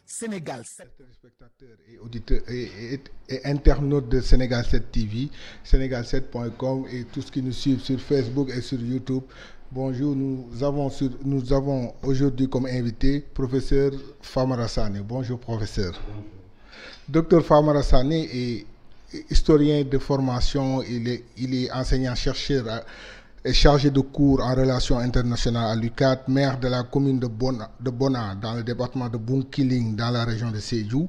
Sénégal 7. Téléspectateurs et auditeurs et internautes de Sénégal 7 TV, sénégal7.com et tout ce qui nous suit sur Facebook et sur YouTube. Bonjour, nous avons aujourd'hui comme invité professeur Famara Sané. Bonjour professeur. Bonjour. Docteur Famara Sané est historien de formation, il est enseignant-chercheur est chargé de cours en relations internationales à l'UCAD, maire de la commune de Bona dans le département de Bounkiling dans la région de Sédhiou.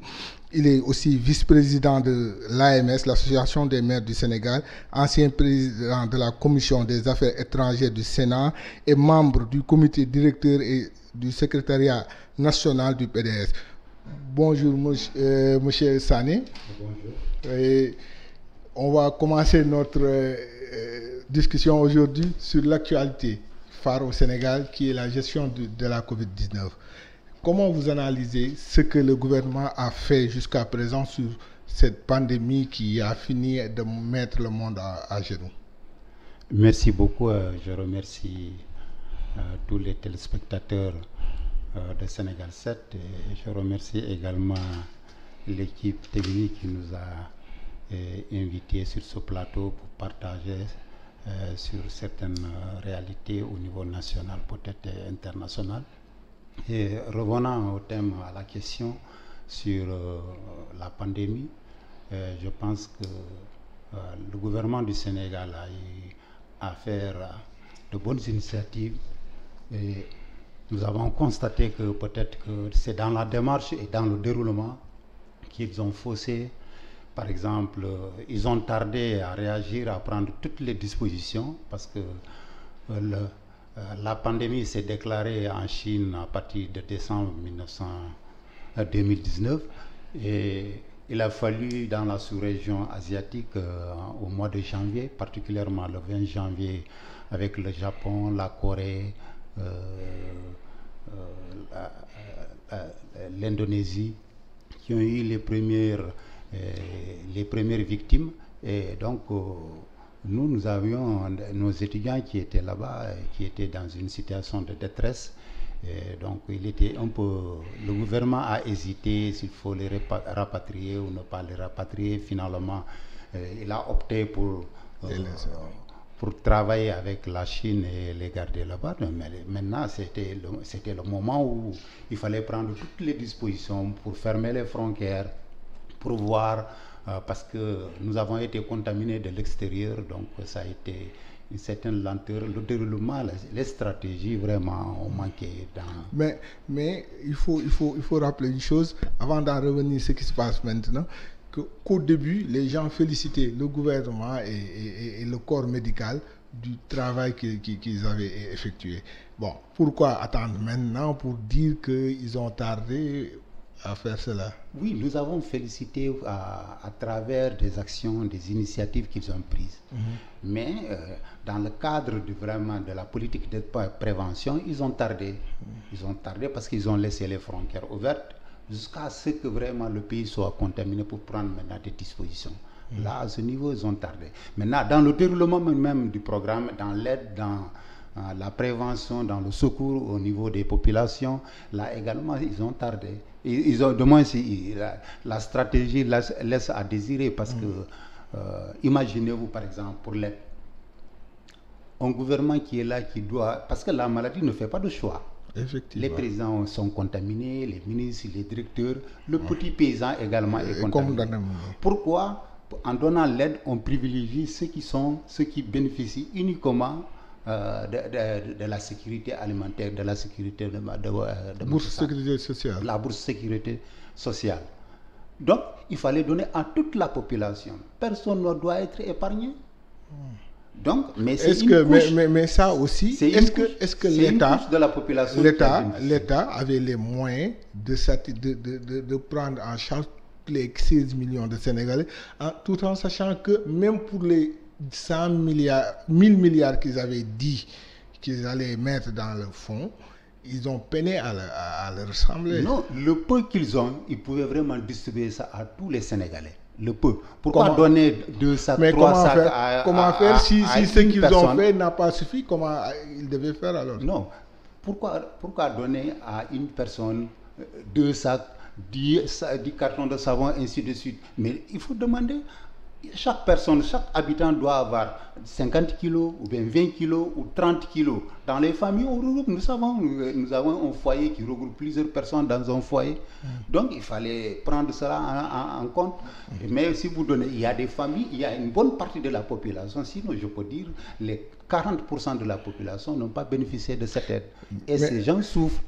Il est aussi vice-président de l'AMS, l'Association des maires du Sénégal, ancien président de la Commission des affaires étrangères du Sénat et membre du comité directeur et du secrétariat national du PDS. Bonjour, monsieur Sané. Bonjour. Et on va commencer notre discussion aujourd'hui sur l'actualité phare au Sénégal qui est la gestion de la COVID-19. Comment vous analysez ce que le gouvernement a fait jusqu'à présent sur cette pandémie qui a fini de mettre le monde à genoux? Merci beaucoup. Je remercie tous les téléspectateurs de Sénégal 7 et je remercie également l'équipe technique qui nous a invités sur ce plateau pour partager sur certaines réalités au niveau national, peut-être international. Et revenant au thème, à la question sur la pandémie, je pense que le gouvernement du Sénégal a eu à faire de bonnes initiatives et nous avons constaté que peut-être que c'est dans la démarche et dans le déroulement qu'ils ont faussé. Par exemple, ils ont tardé à réagir, à prendre toutes les dispositions parce que la pandémie s'est déclarée en Chine à partir de décembre 2019 et il a fallu dans la sous-région asiatique au mois de janvier, particulièrement le 20 janvier avec le Japon, la Corée, l'Indonésie qui ont eu les premières victimes et donc nous avions nos étudiants qui étaient là-bas qui étaient dans une situation de détresse et donc il était un peu, le gouvernement a hésité s'il faut les rapatrier ou ne pas les rapatrier. Finalement il a opté pour travailler avec la Chine et les garder là-bas. Mais maintenant c'était le moment où il fallait prendre toutes les dispositions pour fermer les frontières, pour voir, parce que nous avons été contaminés de l'extérieur, donc ça a été une certaine lenteur. Le déroulement, les stratégies vraiment ont manqué. Mais il faut rappeler une chose, avant d'en revenir à ce qui se passe maintenant, qu'au début, les gens félicitaient le gouvernement et le corps médical du travail qu'ils avaient effectué. Bon, pourquoi attendre maintenant pour dire qu'ils ont tardé à faire cela? Oui, nous avons félicité à travers des actions, des initiatives qu'ils ont prises. Mais dans le cadre de la politique de prévention, ils ont tardé. Ils ont tardé parce qu'ils ont laissé les frontières ouvertes jusqu'à ce que vraiment le pays soit contaminé pour prendre maintenant des dispositions. Là, à ce niveau, ils ont tardé. Maintenant, dans le déroulement même du programme, dans l'aide, dans la prévention, dans le secours au niveau des populations, là également, ils ont tardé. Ils ont, de moins, la stratégie laisse à désirer parce que, imaginez-vous par exemple, pour l'aide, un gouvernement qui est là, qui doit, parce que la maladie ne fait pas de choix. Les présidents sont contaminés, les ministres, les directeurs, le petit paysan également est contaminé. Pourquoi, en donnant l'aide, on privilégie ceux qui bénéficient uniquement de la sécurité alimentaire, de la sécurité de bourse sécurité sociale. La bourse sécurité sociale. Donc, il fallait donner à toute la population. Personne ne doit être épargné. Donc, mais mais ça aussi, est-ce que l'État avait les moyens de prendre en charge les 16 millions de Sénégalais, tout en sachant que même pour les 100 milliards, 1000 milliards qu'ils avaient dit qu'ils allaient mettre dans le fonds, ils ont peiné à le ressembler. Non, le peu qu'ils ont, ils pouvaient vraiment distribuer ça à tous les Sénégalais. Le peu. Pourquoi donner 2 sacs, 3 sacs comment faire si ce qu'ils ont fait n'a pas suffi? Comment ils devaient faire alors? Non. Pourquoi donner à une personne 2 sacs 10 cartons de savon, ainsi de suite. Mais il faut demander, chaque personne, chaque habitant doit avoir 50 kilos, ou bien 20 kilos, ou 30 kilos. Dans les familles, nous avons un foyer qui regroupe plusieurs personnes dans un foyer. Donc, il fallait prendre cela en compte. Mais si vous donnez, il y a des familles, il y a une bonne partie de la population, sinon je peux dire, les 40% de la population n'ont pas bénéficié de cette aide. Et ces gens souffrent.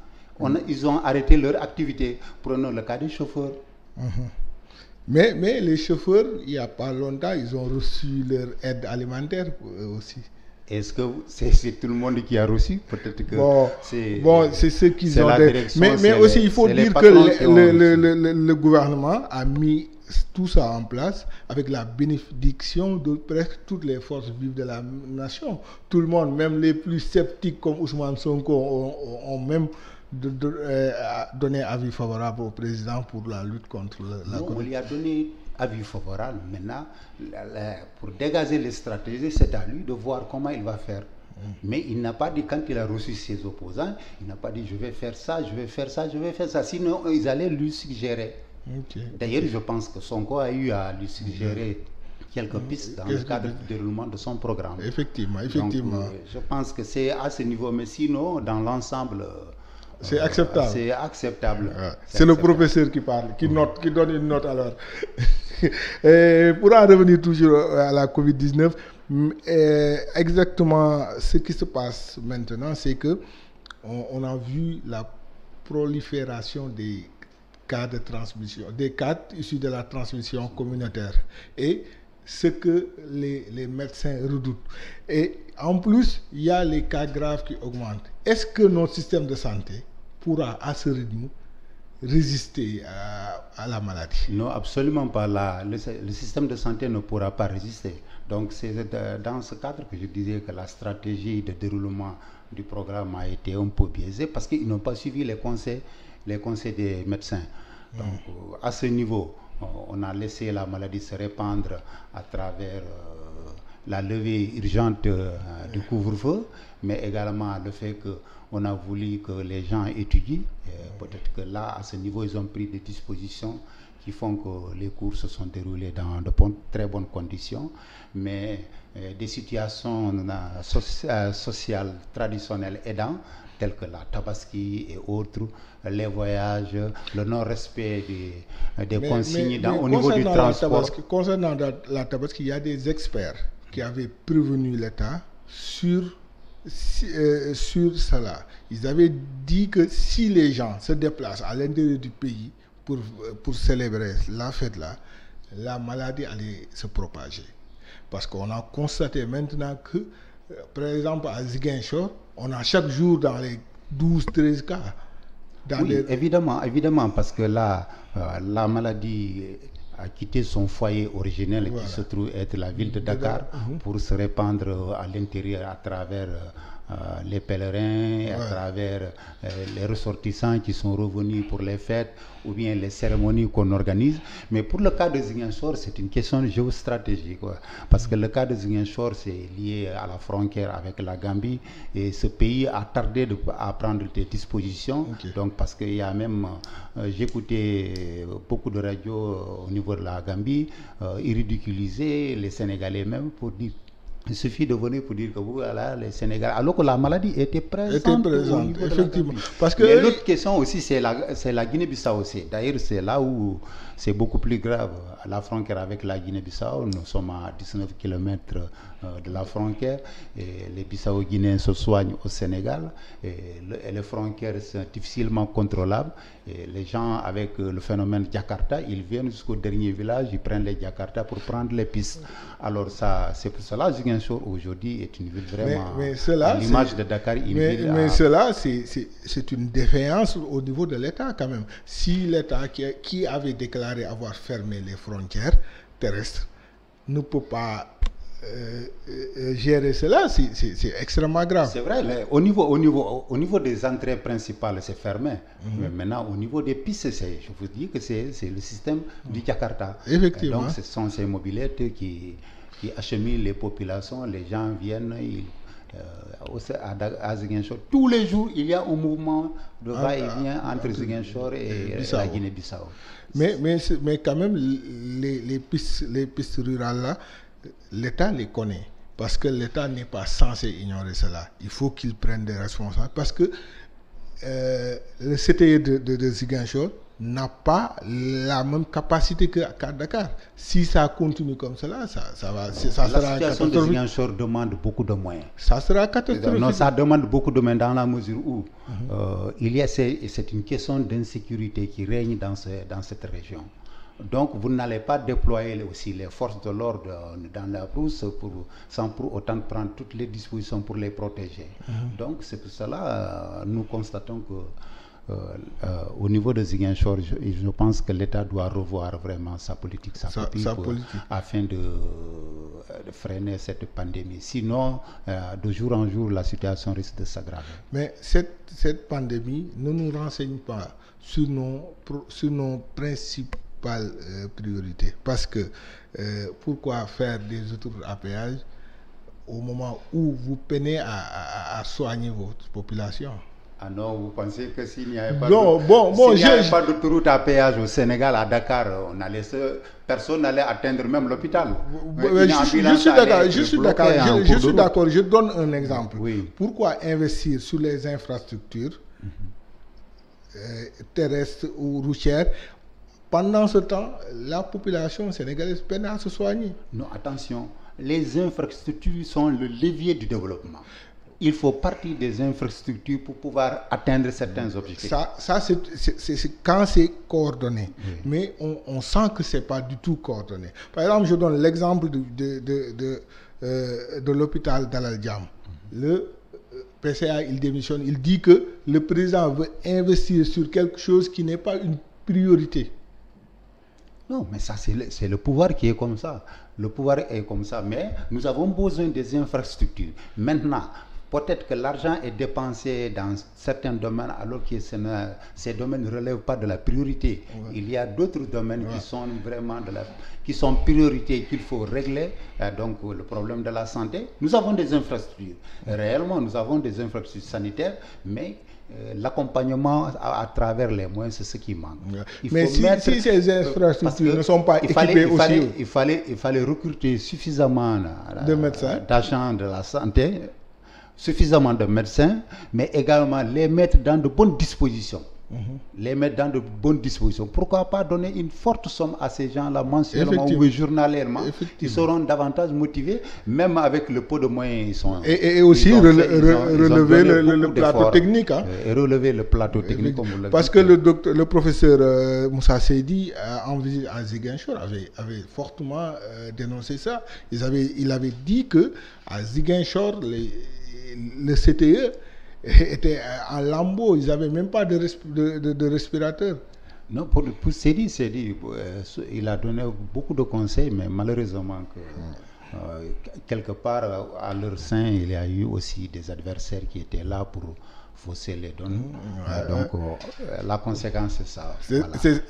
Ils ont arrêté leur activité. Prenons le cas des chauffeurs. Mais les chauffeurs, il n'y a pas longtemps, ils ont reçu leur aide alimentaire aussi. Est-ce que c'est tout le monde qui a reçu? Peut-être que c'est ceux qui ont... Mais aussi, il faut dire que le gouvernement a mis tout ça en place avec la bénédiction de presque toutes les forces vives de la nation. Tout le monde, même les plus sceptiques comme Ousmane Sonko, ont même donné avis favorable au président pour la lutte contre la corruption. On lui a donné avis favorable. Maintenant, pour dégager les stratégies, c'est à lui de voir comment il va faire. Mais il n'a pas dit, quand il a reçu ses opposants, il n'a pas dit je vais faire ça, je vais faire ça, je vais faire ça. Sinon, ils allaient lui suggérer. D'ailleurs, je pense que Sonko a eu à lui suggérer quelques pistes dans le cadre du déroulement de son programme. Effectivement. Donc, je pense que c'est à ce niveau, mais sinon, dans l'ensemble... C'est acceptable. C'est acceptable. C'est le professeur qui parle, qui donne une note alors. Pour en revenir toujours à la COVID-19, exactement ce qui se passe maintenant, c'est que on a vu la prolifération des cas de transmission, des cas issus de la transmission communautaire et ce que les médecins redoutent. Et en plus, il y a les cas graves qui augmentent. Est-ce que notre système de santé pourra, à ce rythme, résister à la maladie? Non, absolument pas. Le système de santé ne pourra pas résister. Donc, c'est dans ce cadre que je disais que la stratégie de déroulement du programme a été un peu biaisée parce qu'ils n'ont pas suivi les conseils des médecins. Donc, à ce niveau, on a laissé la maladie se répandre à travers la levée urgente du couvre-feu, mais également le fait qu'on a voulu que les gens étudient. Peut-être que là, à ce niveau, ils ont pris des dispositions qui font que les cours se sont déroulés dans de très bonnes conditions, mais des situations sociales traditionnelles aidant, telles que la tabaski et autres, les voyages, le non-respect des consignes au niveau du transport. Concernant la tabaski, il y a des experts qui avaient prévenu l'État sur cela. Ils avaient dit que si les gens se déplacent à l'intérieur du pays pour célébrer la fête là, la maladie allait se propager. Parce qu'on a constaté maintenant que, par exemple, à Ziguinchor, on a chaque jour dans les 12-13 cas. Oui, évidemment, parce que là, la maladie a quitté son foyer originel qui se trouve être la ville de Dakar pour se répandre à l'intérieur à travers les pèlerins, à travers les ressortissants qui sont revenus pour les fêtes ou bien les cérémonies qu'on organise. Mais pour le cas de Ziguinchor, c'est une question géostratégique. Parce que le cas de Ziguinchor, c'est lié à la frontière avec la Gambie et ce pays a tardé à prendre des dispositions. Donc parce qu'il y a même, j'écoutais beaucoup de radios au niveau de la Gambie, ils ridiculisaient les Sénégalais même pour dire il suffit de venir pour dire que voilà, les Sénégalais, alors que la maladie était présente effectivement. Parce que l'autre question aussi, c'est la Guinée-Bissau aussi. D'ailleurs, c'est là où c'est beaucoup plus grave. À la frontière avec la Guinée-Bissau, nous sommes à 19 km de la frontière et les Bissau-Guinéens se soignent au Sénégal et les frontières sont difficilement contrôlables. Et les gens avec le phénomène Jakarta, ils viennent jusqu'au dernier village, ils prennent les Jakarta pour prendre les pistes. Alors ça, c'est pour cela Ziguinchor aujourd'hui est une ville vraiment à l'image de Dakar. Mais cela, c'est une défaillance au niveau de l'État quand même. Si l'État qui avait déclaré avoir fermé les frontières terrestres ne peut pas gérer cela, c'est extrêmement grave. C'est vrai, au niveau des entrées principales, c'est fermé. Mais maintenant, au niveau des pistes, je vous dis que c'est le système du Jakarta. Effectivement. Donc, ce sont ces mobylettes qui acheminent les populations, les gens viennent, à Ziguinchor, tous les jours, il y a un mouvement de va-et-vient entre Ziguinchor et la Guinée-Bissau. Mais quand même, les pistes rurales là, l'État les connaît. Parce que l'État n'est pas censé ignorer cela. Il faut qu'il prenne des responsabilités. Parce que le CTE de Ziguinchor n'a pas la même capacité qu'à Dakar. Si ça continue comme cela, ça la sera situation de Ziguinchor demande beaucoup de moyens. Ça sera catastrophique. Non, ça demande beaucoup de moyens dans la mesure où c'est une question d'insécurité qui règne dans cette région. Donc, vous n'allez pas déployer aussi les forces de l'ordre dans la brousse sans pour autant prendre toutes les dispositions pour les protéger. Donc, c'est pour cela nous constatons que au niveau de Ziguinchor, je pense que l'État doit revoir vraiment sa politique, afin de freiner cette pandémie. Sinon, de jour en jour, la situation risque de s'aggraver. Mais cette pandémie ne nous renseigne pas sur nos principes priorité. Parce que pourquoi faire des autoroutes à péage au moment où vous peinez à soigner votre population? Ah non, vous pensez que s'il n'y avait pas d'autoroute à péage au Sénégal, à Dakar, personne n'allait atteindre même l'hôpital. Je suis d'accord. Je donne un exemple. Oui. Pourquoi investir sur les infrastructures terrestres ou routières? Pendant ce temps, la population sénégalaise peine à se soigner. Non, attention, les infrastructures sont le levier du développement. Il faut partir des infrastructures pour pouvoir atteindre certains objectifs. Ça c'est quand c'est coordonné. Oui. Mais on sent que ce n'est pas du tout coordonné. Par exemple, je donne l'exemple de l'hôpital d'Al Diam. Le PCA, il démissionne. Il dit que le président veut investir sur quelque chose qui n'est pas une priorité. Non, mais ça, c'est le pouvoir qui est comme ça. Le pouvoir est comme ça. Mais nous avons besoin des infrastructures. Maintenant, peut-être que l'argent est dépensé dans certains domaines alors que ces domaines ne relèvent pas de la priorité. Ouais. Il y a d'autres domaines qui sont vraiment qui sont priorités qu'il faut régler. Donc, le problème de la santé. Nous avons des infrastructures. Réellement, nous avons des infrastructures sanitaires, mais l'accompagnement à travers les moyens, c'est ce qui manque. Mais si ces infrastructures ne sont pas équipées aussi... Il fallait recruter suffisamment d'agents de la santé, suffisamment de médecins, mais également les mettre dans de bonnes dispositions. Les mettre dans de bonnes dispositions. Pourquoi pas donner une forte somme à ces gens-là mensuellement ou journalièrement? Ils seront davantage motivés, même avec le peu de moyens ils sont. Et aussi relever le plateau technique. Hein? Et relever le plateau technique, comme vous l'avez dit. Parce que le professeur Moussa Seydi, en visite à Ziguinchor, avait fortement dénoncé ça. Il avait dit que à Ziguinchor, le CTE était en lambeaux, ils n'avaient même pas de respirateur. Non, pour Seydi, il a donné beaucoup de conseils, mais malheureusement, quelque part, à leur sein, il y a eu aussi des adversaires qui étaient là pour fausser les données. Donc, la conséquence, c'est ça.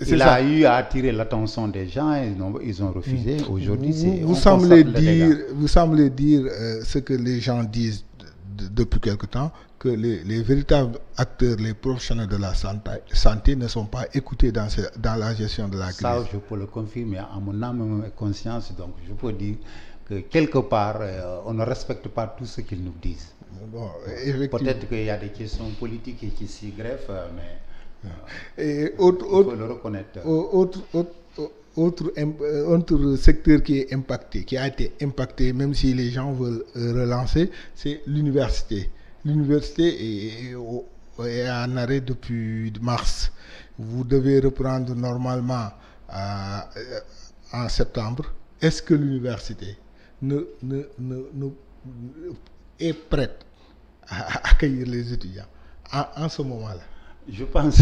Il a eu à attirer l'attention des gens, ils ont refusé. Aujourd'hui, vous semblez dire ce que les gens disent depuis quelque temps, que les véritables acteurs, les professionnels de la santé ne sont pas écoutés dans la gestion de la crise. Ça, je peux le confirmer à mon âme et conscience. Donc, je peux dire que quelque part, on ne respecte pas tout ce qu'ils nous disent. Bon, peut-être qu'il y a des questions politiques qui s'y greffent, mais il faut le reconnaître. Autre secteur qui est impacté, qui a été impacté, même si les gens veulent relancer, c'est l'université. L'université est en arrêt depuis mars. Vous devez reprendre normalement en septembre. Est-ce que l'université est prête à accueillir les étudiants en ce moment-là? Je pense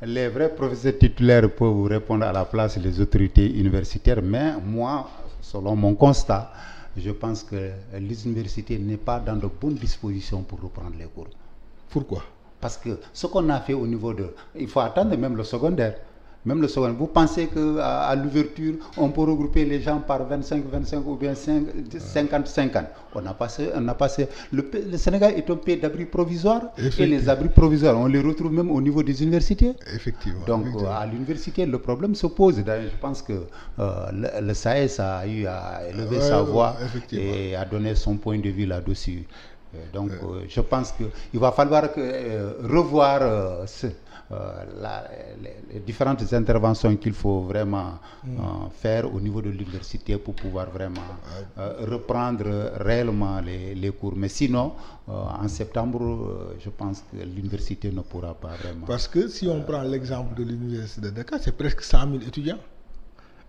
les vrais professeurs titulaires peuvent vous répondre à la place des autorités universitaires, mais moi, selon mon constat, je pense que l'université n'est pas dans de bonnes dispositions pour reprendre les cours. Pourquoi? Parce que ce qu'on a fait au niveau il faut attendre même le secondaire. Même le secondaire. Vous pensez qu'à l'ouverture, on peut regrouper les gens par 25 ou bien 50. On n'a pas le Sénégal est un pays d'abris provisoires. Et les abris provisoires, on les retrouve même au niveau des universités. Effectivement. Donc, à l'université, le problème se pose. Je pense que le SAES a eu à élever sa voix et a donné son point de vue là-dessus. Donc, je pense qu'il va falloir revoir les différentes interventions qu'il faut vraiment faire au niveau de l'université pour pouvoir vraiment reprendre réellement les cours. Mais sinon, en septembre, je pense que l'université ne pourra pas vraiment. Parce que si on prend l'exemple de l'université de Dakar, c'est presque 100 000 étudiants.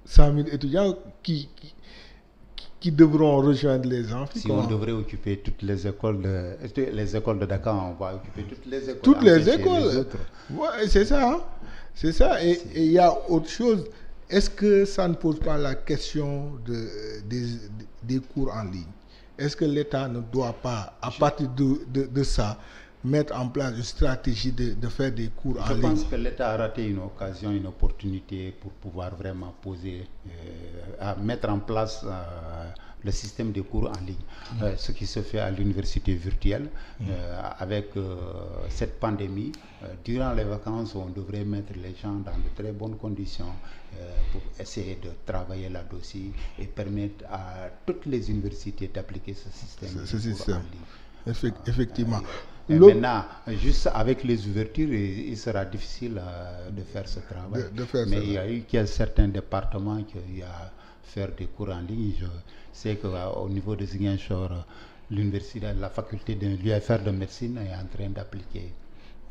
100 000 étudiants qui devront rejoindre les amphis. Si on devrait occuper toutes les écoles de Dakar, on va occuper toutes les écoles. Toutes les écoles. Ouais, c'est ça. Hein? C'est ça. Et il y a autre chose. Est-ce que ça ne pose pas la question des cours en ligne? Est-ce que l'État ne doit pas, à partir de ça, mettre en place une stratégie de faire des cours en ligne? Je pense que l'État a raté une occasion, une opportunité pour pouvoir vraiment mettre en place le système de cours en ligne. Ce qui se fait à l'université virtuelle, avec cette pandémie, durant les vacances, on devrait mettre les gens dans de très bonnes conditions pour essayer de travailler là-dessus et permettre à toutes les universités d'appliquer ce système de cours en ligne. Effectivement. Maintenant, juste avec les ouvertures, il sera difficile de faire ce travail. Mais il y a eu certains départements qui a faire des cours en ligne. Je sais qu'au niveau de Ziguinchor, l'université, la faculté de l'UFR de médecine est en train d'appliquer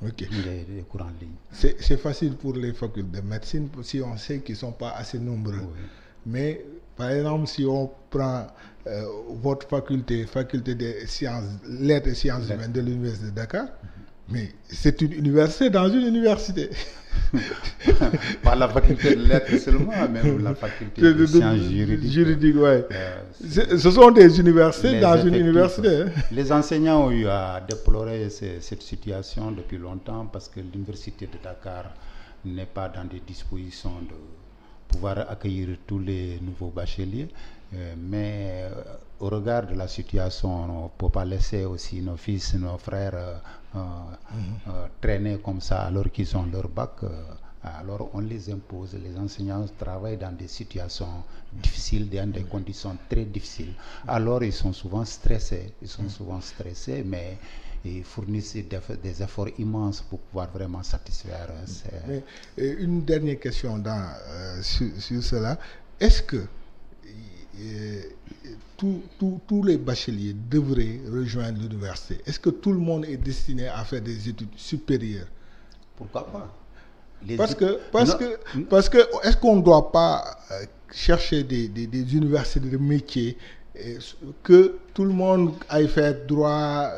des cours en ligne. C'est facile pour les facultés de médecine si on sait qu'ils ne sont pas assez nombreux. Oui. Mais par exemple, si on prend votre faculté des sciences, lettres et sciences humaines de l'université de Dakar, mais c'est une université dans une université. Pas la faculté de lettres seulement, mais la faculté de sciences juridiques. Ouais. Ce sont des universités dans une université. Les enseignants ont eu à déplorer cette situation depuis longtemps parce que l'université de Dakar n'est pas dans des dispositions de pouvoir accueillir tous les nouveaux bacheliers. Mais au regard de la situation, on ne peut pas laisser aussi nos fils, nos frères traîner comme ça alors qu'ils ont leur bac. Alors on les impose. Les enseignants travaillent dans des situations difficiles, dans des conditions très difficiles. Alors ils sont souvent stressés. Mais ils fournissent des efforts immenses pour pouvoir vraiment satisfaire. Une dernière question sur cela. Est-ce que tous les bacheliers devraient rejoindre l'université? Est-ce que tout le monde est destiné à faire des études supérieures? Pourquoi pas? Parce que est-ce qu'on ne doit pas chercher des universités de métiers, que tout le monde aille faire droit,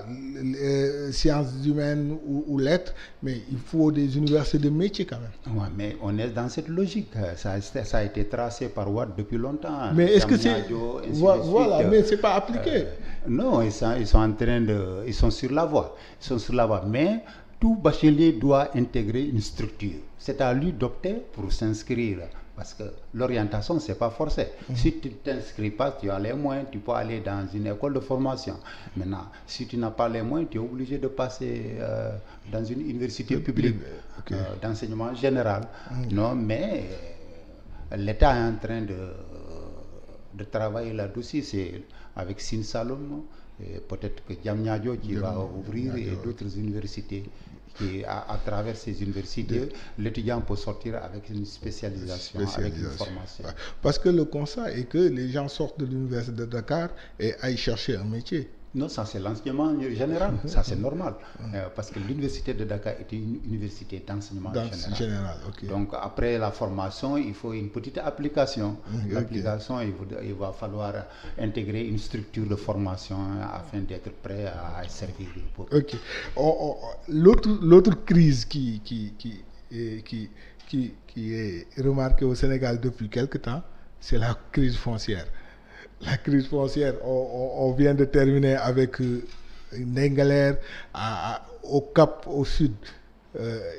sciences humaines ou lettres, mais il faut des universités de métiers quand même. Ouais, mais on est dans cette logique. Ça a été tracé par Watt depuis longtemps. Mais est-ce que c'est... Voilà, mais c'est pas appliqué. Non, ils sont sur la voie. Mais tout bachelier doit intégrer une structure. C'est à lui d'opter pour s'inscrire. Parce que l'orientation, ce n'est pas forcé. Si tu ne t'inscris pas, tu as les moyens, tu peux aller dans une école de formation. Maintenant, si tu n'as pas les moyens, tu es obligé de passer dans une université publique d'enseignement général. Non, mais l'État est en train de travailler là-dessus. C'est avec Sine Saloum, peut-être que Diamniadio qui va ouvrir et d'autres universités. À travers ces universités, l'étudiant peut sortir avec une spécialisation, avec une formation. Parce que le constat est que les gens sortent de l'université de Dakar et aillent chercher un métier. Non, ça c'est l'enseignement général, ça c'est normal. Parce que l'université de Dakar est une université d'enseignement général. Donc après la formation, il faut une petite application. L'application, il va falloir intégrer une structure de formation afin d'être prêt à servir le peuple. L'autre crise qui est remarquée au Sénégal depuis quelque temps, c'est la crise foncière. La crise foncière, on vient de terminer avec une galère au Cap, au sud.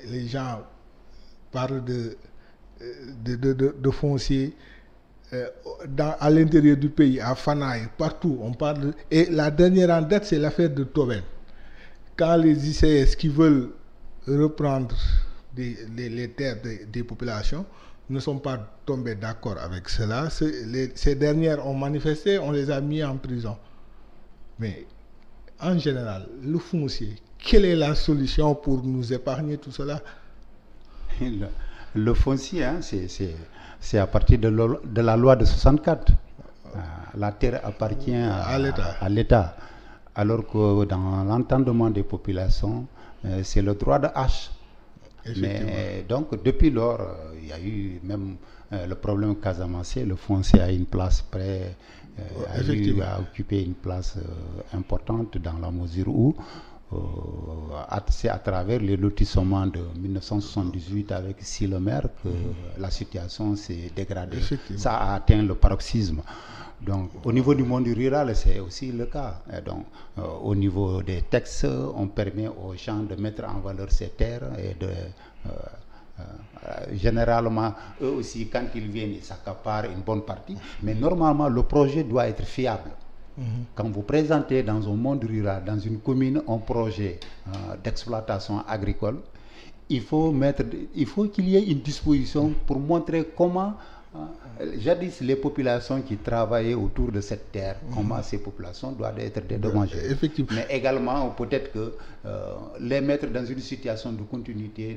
Les gens parlent de de foncier à l'intérieur du pays, à Fanaï, partout. On parle et la dernière en date, c'est l'affaire de Toben. Quand les ICS qui veulent reprendre les terres des populations ne sont pas tombés d'accord avec cela, ces dernières ont manifesté, on les a mis en prison. Mais en général, le foncier, quelle est la solution pour nous épargner tout cela? Le foncier, hein, c'est à partir de la loi de 64. La terre appartient à l'État. Alors que dans l'entendement des populations, c'est le droit de hache. Mais donc, depuis lors, il y a eu même le problème casamancé, le foncier a une place près, a occupé une place importante dans la mesure où c'est à travers les lotissements de 1978 avec Silomer que la situation s'est dégradée. Ça a atteint le paroxysme. Donc, au niveau du monde rural, c'est aussi le cas. Et donc, au niveau des textes, on permet aux gens de mettre en valeur ces terres et de... généralement, eux aussi, quand ils viennent, ils s'accaparent une bonne partie. Mais normalement, le projet doit être fiable. Quand vous présentez dans un monde rural, dans une commune, un projet d'exploitation agricole, il faut qu'il y ait une disposition pour montrer comment... jadis, les populations qui travaillaient autour de cette terre, comment ces populations doivent être dédommagées. Mais également, peut-être que les mettre dans une situation de continuité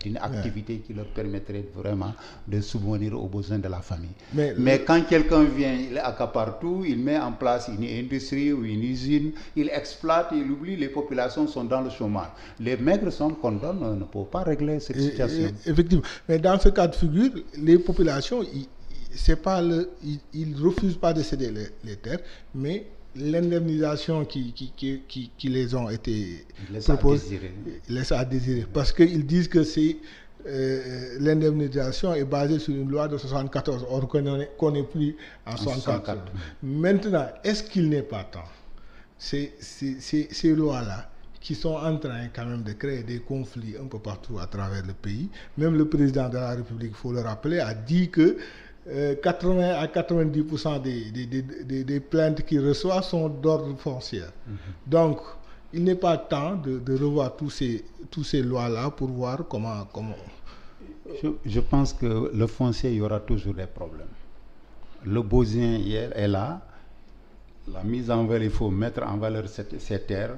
d'une activité qui leur permettrait vraiment de subvenir aux besoins de la famille. Mais quand quelqu'un vient, il accapare tout, il met en place une industrie ou une usine, il exploite, il oublie, les populations sont dans le chômage. Les maigres sommes qu'on donne ne peuvent pas régler cette situation. Effectivement. Mais dans ce cas de figure, les populations, ils refusent pas de céder les terres, mais l'indemnisation qui les ont été proposée laisse à désirer. Parce qu'ils disent que l'indemnisation est basée sur une loi de 74, or qu'on n'est plus en 64. Maintenant, est-ce qu'il n'est pas temps, ces lois-là, qui sont en train quand même de créer des conflits un peu partout à travers le pays. Même le président de la République, il faut le rappeler, a dit que 80 à 90% des plaintes qu'il reçoit sont d'ordre foncier. Donc, il n'est pas temps de revoir tous ces lois-là pour voir comment... Je pense que le foncier, il y aura toujours des problèmes. Le besoin est là. La mise en valeur, il faut mettre en valeur ces terres.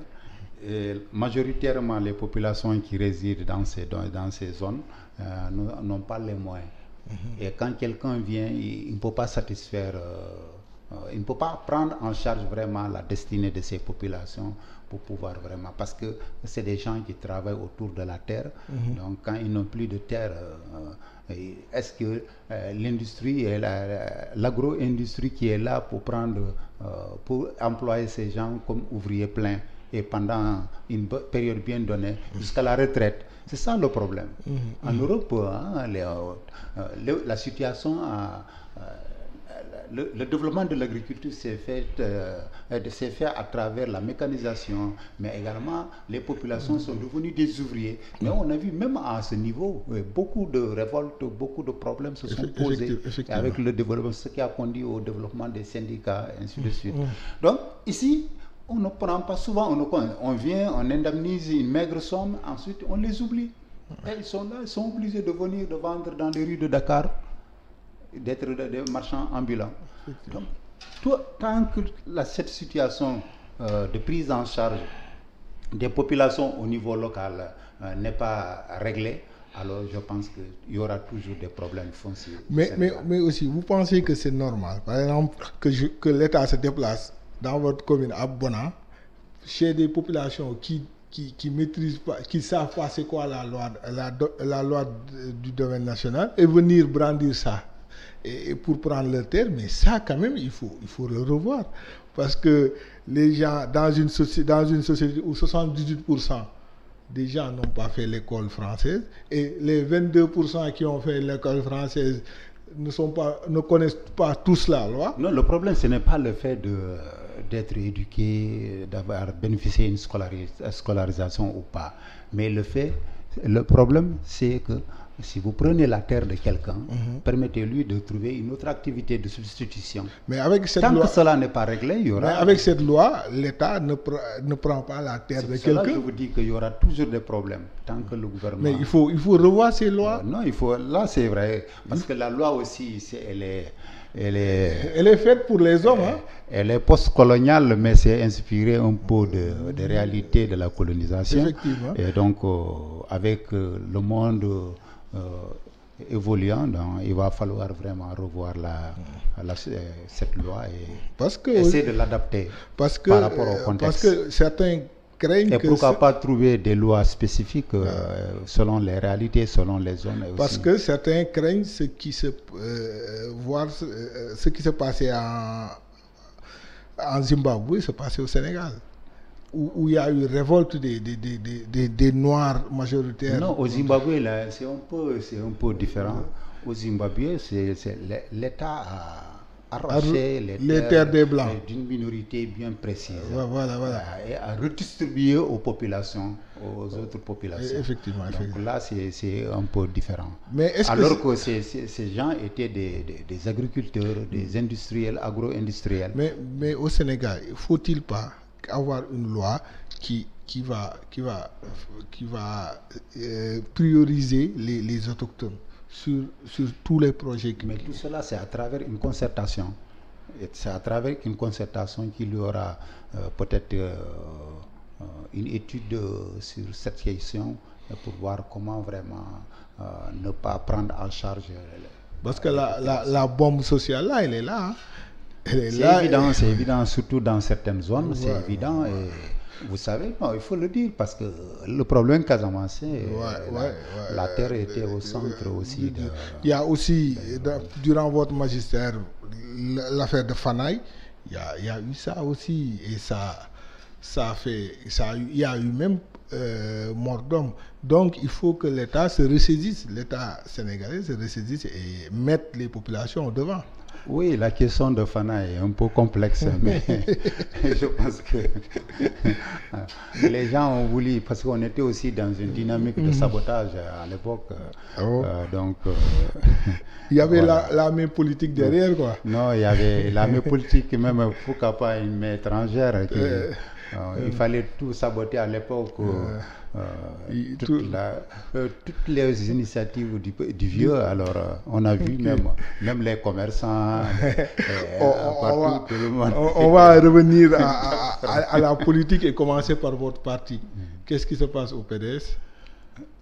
Et majoritairement, les populations qui résident dans ces zones n'ont pas les moyens. Et quand quelqu'un vient, il ne peut pas satisfaire, il ne peut pas prendre en charge vraiment la destinée de ces populations pour pouvoir vraiment... Parce que c'est des gens qui travaillent autour de la terre. Donc, quand ils n'ont plus de terre, est-ce que l'industrie et l'agro-industrie qui est là pour employer ces gens comme ouvriers pleins et pendant une période bien donnée jusqu'à la retraite? C'est ça le problème. En Europe, la situation, le développement de l'agriculture s'est fait à travers la mécanisation, mais également les populations sont devenues des ouvriers. Mais on a vu même à ce niveau, beaucoup de révoltes, beaucoup de problèmes se sont posés avec le développement, ce qui a conduit au développement des syndicats, et ainsi de suite. Donc ici, on ne prend pas souvent, on vient, on indemnise une maigre somme, ensuite on les oublie. Et ils sont là, ils sont obligés de venir de vendre dans les rues de Dakar, d'être des marchands ambulants. Donc, tant que cette situation de prise en charge des populations au niveau local n'est pas réglée, alors je pense qu'il y aura toujours des problèmes fonciers. Mais aussi, vous pensez que c'est normal, par exemple, que l'État se déplace dans votre commune à Bona, chez des populations qui maîtrisent pas, qui savent pas c'est quoi la loi du domaine national, et venir brandir ça et pour prendre leur terre? Mais ça, quand même, il faut le revoir, parce que les gens dans une société où 78% des gens n'ont pas fait l'école française, et les 22% qui ont fait l'école française ne connaissent pas tous la loi. Non, le problème, ce n'est pas le fait d'être éduqué, d'avoir bénéficié d'une scolarisation ou pas. Mais le problème, c'est que Si vous prenez la terre de quelqu'un, permettez-lui de trouver une autre activité de substitution. Mais avec cette Tant loi, que cela n'est pas réglé, il y aura... mais avec cette loi, l'État ne prend pas la terre de Cela, quelqu'un. je vous dis qu'il y aura toujours des problèmes tant que le gouvernement... Mais il faut revoir ces lois. non, il faut... Là, c'est vrai. Parce que la loi aussi, elle est faite pour les hommes. Elle est post-coloniale, mais c'est inspiré un peu de réalité de la colonisation. Effectivement. Et donc, avec le monde évoluant, donc, il va falloir vraiment revoir cette loi et essayer de l'adapter par rapport au contexte. Parce que certains craignent et pourquoi pas trouver des lois spécifiques selon les réalités, selon les zones. Parce que certains craignent ce qui se passait en Zimbabwe, se passait au Sénégal, où il y a eu révolte des Noirs majoritaires. Non, au Zimbabwe, là, c'est un peu différent. Au Zimbabwe, l'État a arraché les terres des Blancs d'une minorité bien précise. Voilà. Et a redistribué aux populations, aux autres populations. Effectivement. Donc là, c'est un peu différent. Mais alors que ces gens étaient des agriculteurs, des industriels, agro-industriels. Mais au Sénégal, faut-il pas avoir une loi qui va prioriser les autochtones sur tous les projets. Mais tout cela, c'est à travers une concertation. Et c'est à travers une concertation qu'il y aura peut-être une étude sur cette question pour voir comment vraiment ne pas prendre en charge. Parce que la bombe sociale, là, elle est là. C'est évident, surtout dans certaines zones, c'est évident. Et vous savez, non, il faut le dire, parce que le problème Casamance, la terre était au centre aussi. Il y a aussi, durant votre magistère, l'affaire de Fanaï, il y a eu ça aussi, et il y a eu même mort d'homme. Donc il faut que l'État se ressaisisse, l'État sénégalais se ressaisisse et mette les populations au devant. Oui, la question de Fana est un peu complexe, mais je pense que les gens ont voulu, parce qu'on était aussi dans une dynamique de sabotage à l'époque. Donc, il y avait la main politique derrière, quoi. Non, il y avait la main politique, même pourquoi pas une main étrangère. Il fallait tout saboter à l'époque. Toutes les initiatives du vieux, alors on a vu même les commerçants partout, tout le monde. On va revenir à la politique et commencer par votre parti. Qu'est-ce qui se passe au PDS?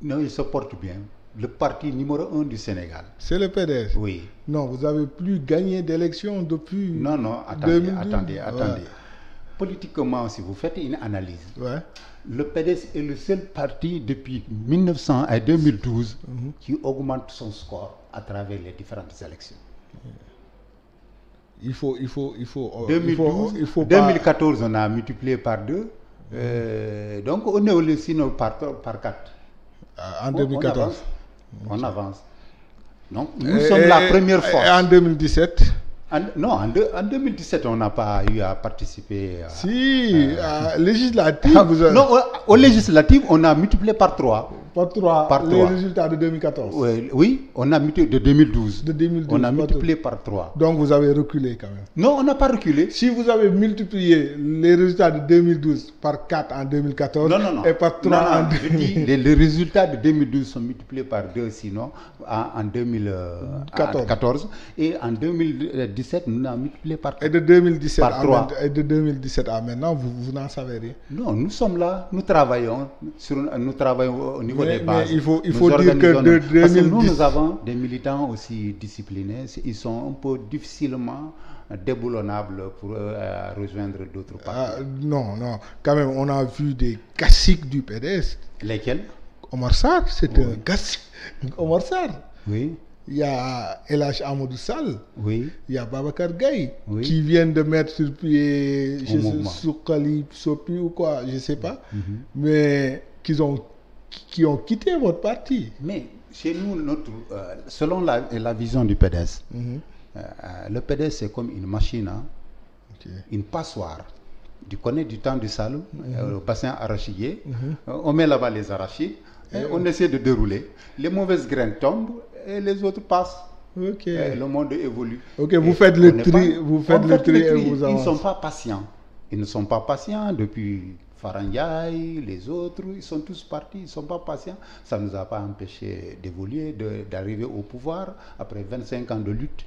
Non, il se porte bien. Le parti numéro 1 du Sénégal. C'est le PDS? Oui. Non, vous n'avez plus gagné d'élection depuis... Non, attendez. Politiquement, si vous faites une analyse, le PDS est le seul parti depuis 1900 à 2012 qui augmente son score à travers les différentes élections. Il faut 2014, on a multiplié par 2. Donc, on est aussi par 4. En 2014. On avance. Donc, nous sommes la première force. Et en 2017 non, en 2017, on n'a pas eu à participer. Si, législative. Non, aux législatives, on a multiplié par 3. Par 3. Les résultats de 2014. Oui, on a multiplié de 2012. De 2012. On a multiplié par 3. Donc vous avez reculé quand même. Non, on n'a pas reculé. Si vous avez multiplié les résultats de 2012 par 4 en 2014 et par 3 en 2014. Les résultats de 2012 sont multipliés par 2 sinon en 2014. Et en 2017, nous avons multiplié par 4. Et de 2017 par 3. Et de 2017 à maintenant, vous n'en savez rien. Non, nous sommes là, nous travaillons au niveau des bases. Mais il faut dire que de 2010... Parce que nous avons des militants aussi disciplinés. Ils sont un peu difficilement déboulonnables pour rejoindre d'autres partis. Non, quand même, on a vu des caciques du PDS. Lesquels? Omar Sarr, c'est un cacique. Omar Sarr. Oui. Il y a El Hadj Amadou Sall. Oui. Il y a Babacar Gaye qui viennent de mettre sur pied Soukali Sopi ou quoi, je ne sais pas. Mais qui ont quitté votre parti. Mais chez nous, selon la vision du PDS, le PDS c'est comme une machine, une passoire Tu connais du temps du Saloum, le bassin arachidier. On met là-bas les arachides et on essaie de dérouler. Les mauvaises graines tombent et les autres passent. Et le monde évolue. Ok, vous faites le tri, vous faites le tri et vous avancez. Ils ne sont pas patients. Ils ne sont pas patients depuis Farandiaï, les autres, ils sont tous partis, ils ne sont pas patients. Ça ne nous a pas empêché d'évoluer, d'arriver au pouvoir après 25 ans de lutte.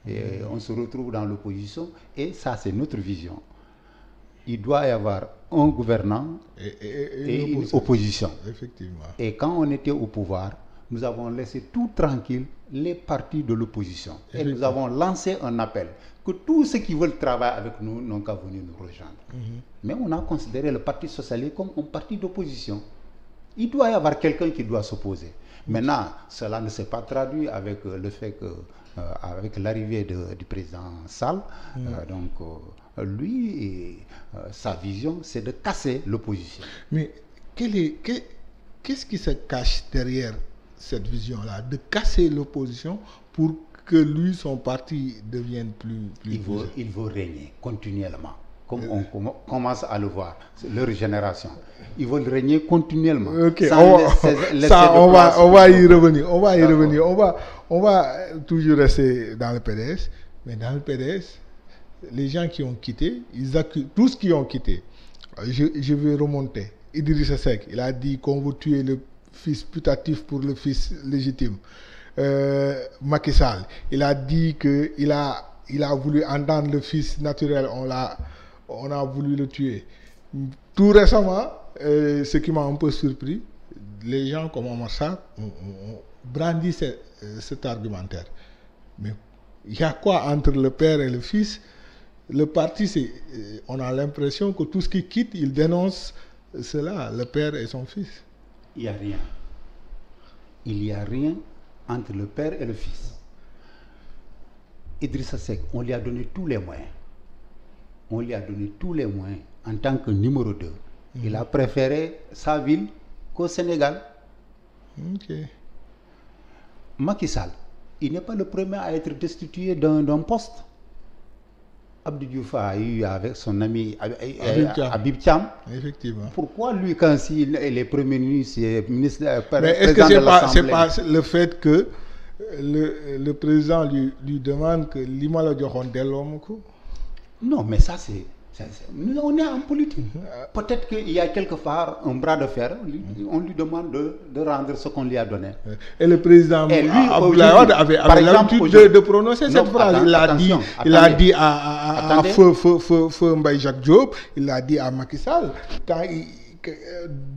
Et on se retrouve dans l'opposition et ça, c'est notre vision. Il doit y avoir un gouvernant et une opposition. Effectivement. Et quand on était au pouvoir, nous avons laissé tout tranquille les partis de l'opposition. Et nous avons lancé un appel que tous ceux qui veulent travailler avec nous n'ont qu'à venir nous rejoindre. Mais on a considéré le Parti socialiste comme un parti d'opposition. Il doit y avoir quelqu'un qui doit s'opposer. Maintenant, cela ne s'est pas traduit avec le fait que, avec l'arrivée du président Sall, lui, sa vision, c'est de casser l'opposition. Mais qu'est-ce qui se cache derrière cette vision-là, de casser l'opposition pour que lui, son parti devienne plus il veut régner continuellement, comme on commence à le voir, leur génération. Ils veulent régner continuellement. Ok, on va y revenir. On va toujours rester dans le PDS, mais dans le PDS, les gens qui ont quitté, ils accusent tous qui ont quitté. Je vais remonter. Idrissa Seck, il a dit qu'on veut tuer le fils putatif pour le fils légitime. Macky Sall, il a dit qu'il a voulu entendre le fils naturel, on a voulu le tuer. Tout récemment, ce qui m'a un peu surpris, les gens comme Omar Sarr ont brandi cet argumentaire. Mais il y a quoi entre le père et le fils? Le parti, on a l'impression que tout ce qui quitte, il dénonce cela, le père et son fils. Il n'y a rien. Il n'y a rien entre le père et le fils. Idrissa Seck, on lui a donné tous les moyens. On lui a donné tous les moyens en tant que numéro 2. Il a préféré sa ville qu'au Sénégal. Ok. Macky Sall, il n'est pas le premier à être destitué d'un poste. Abdou Diouf a eu avec son ami Habib Thiam. Effectivement. Pourquoi lui, quand il est Premier ministre, mais est-ce que c'est pas le fait que le président lui demande que l'Imala Diokhon d'Elom? Non, mais ça c'est... On est en politique. Peut-être qu'il y a quelque part un bras de fer. On lui demande de rendre ce qu'on lui a donné. Et le président Abdoulaye Wade avait l'habitude de prononcer cette phrase. Il a dit à Feu Mbaye Jacques Diop, il a dit à Macky Sall,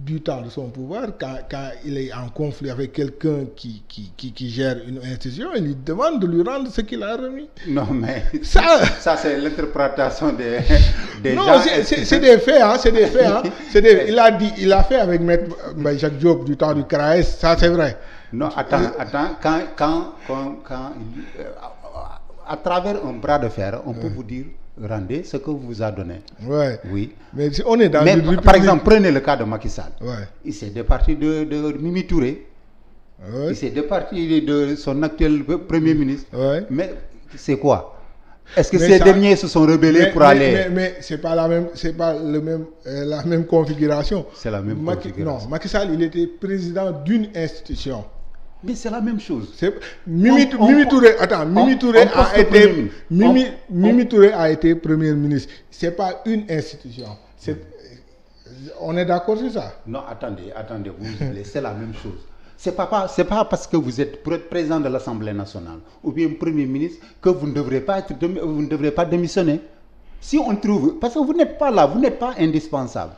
du temps de son pouvoir, quand il est en conflit avec quelqu'un qui gère une institution, il lui demande de lui rendre ce qu'il a remis. Non, mais ça c'est l'interprétation des non, gens. C'est des faits, hein, c'est des faits. Hein. Il a fait avec Maître Jacques Diop du temps du CRAES, ça c'est vrai. Non, attends, quand à travers un bras de fer, on peut vous dire rendez ce que vous a donné. Ouais. Oui. Mais on est dans par exemple, prenez le cas de Macky Sall. Ouais. Il s'est départi de Mimi Touré. Ouais. Il s'est départi de son actuel Premier ministre. Ouais. Mais c'est quoi? Est-ce que ces derniers se sont rebellés pour aller... Mais c'est pas la même configuration. C'est la même configuration. Non, Macky Sall, il était président d'une institution. Mais c'est la même chose. Mimi Touré a été Premier ministre. C'est pas une institution. On est d'accord sur ça? Non, attendez, c'est la même chose. C'est pas parce que vous êtes président de l'Assemblée nationale ou bien Premier ministre que vous ne devrez pas démissionner. Si on trouve, parce que vous n'êtes pas là, vous n'êtes pas indispensable.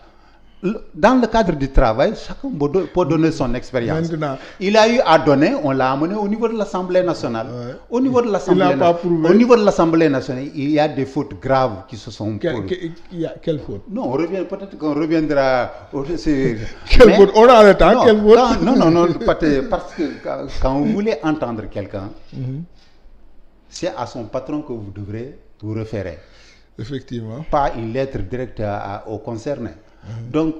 Dans le cadre du travail, chacun peut donner son expérience. Maintenant, il a eu à donner, on l'a amené au niveau de l'Assemblée nationale. Ouais. Au niveau de l'Assemblée nationale, il y a des fautes graves qui se sont produites. Quelle faute? Non, peut-être qu'on reviendra. Quelle faute? On a le temps. Quelle faute? Non, parce que quand vous voulez entendre quelqu'un, c'est à son patron que vous devrez vous référer. Effectivement. Pas une lettre directe au concerné. Donc,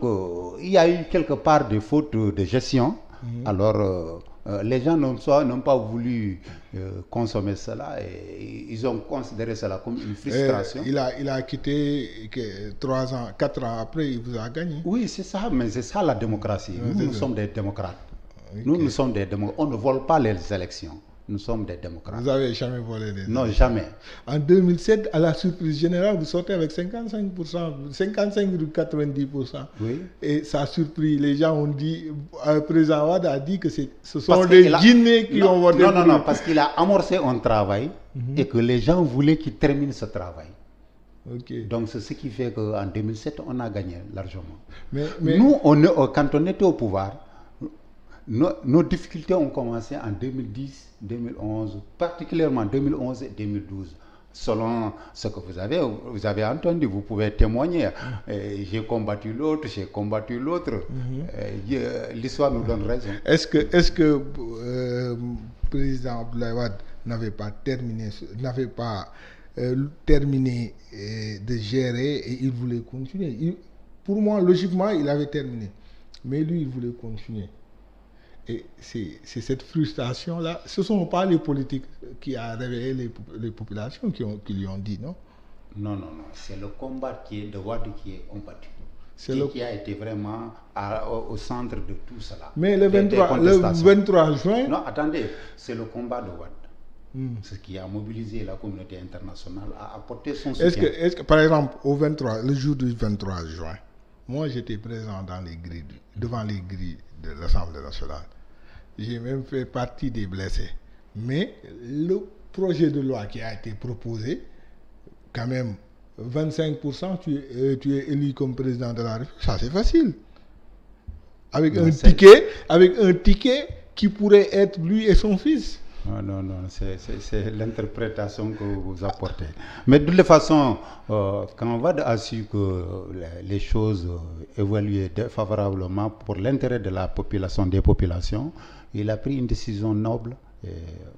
il y a eu quelque part des fautes de gestion. Alors, les gens n'ont pas voulu consommer cela et ils ont considéré cela comme une frustration. Il a quitté 4 ans après, il vous a gagné. Oui, c'est ça, mais c'est ça la démocratie. Nous sommes des démocrates. Okay. Nous sommes des démocrates. On ne vole pas les élections. Nous sommes des démocrates. Vous n'avez jamais volé les élections? Non, jamais. En 2007, à la surprise générale, vous sortez avec 55%, 55,90%. Oui. Et ça a surpris. Les gens ont dit, le président Wade a dit que ce sont des Guinéens qui ont voté. Non, parce qu'il a amorcé un travail et que les gens voulaient qu'il termine ce travail. Okay. Donc c'est ce qui fait qu'en 2007, on a gagné largement. Mais nous, quand on était au pouvoir, nos difficultés ont commencé en 2010, 2011, particulièrement 2011 et 2012. Selon ce que vous avez entendu, vous pouvez témoigner. J'ai combattu l'autre, l'histoire nous donne raison. Est-ce que président Abdoulaye Wade n'avait pas terminé de gérer et il voulait continuer? Pour moi, logiquement, il avait terminé. Mais lui, il voulait continuer. Et c'est cette frustration-là. Ce ne sont pas les politiques qui ont réveillé les populations qui lui ont dit, non? Non. C'est le combat de Wade qui est combattu. Qui a été vraiment au centre de tout cela. Mais le 23 juin... Non, attendez. C'est le combat de Wade. Ce qui a mobilisé la communauté internationale, a apporté son soutien. Est-ce que, par exemple, le jour du 23 juin, moi j'étais présent devant les grilles de l'Assemblée nationale. J'ai même fait partie des blessés. Mais le projet de loi qui a été proposé, quand même, 25%, tu es élu comme président de la République, ça c'est facile. Avec un ticket qui pourrait être lui et son fils. Non, c'est l'interprétation que vous apportez. Mais de toute façon, quand Wade a su que les choses évoluaient favorablement pour l'intérêt de la population, des populations, il a pris une décision noble. Et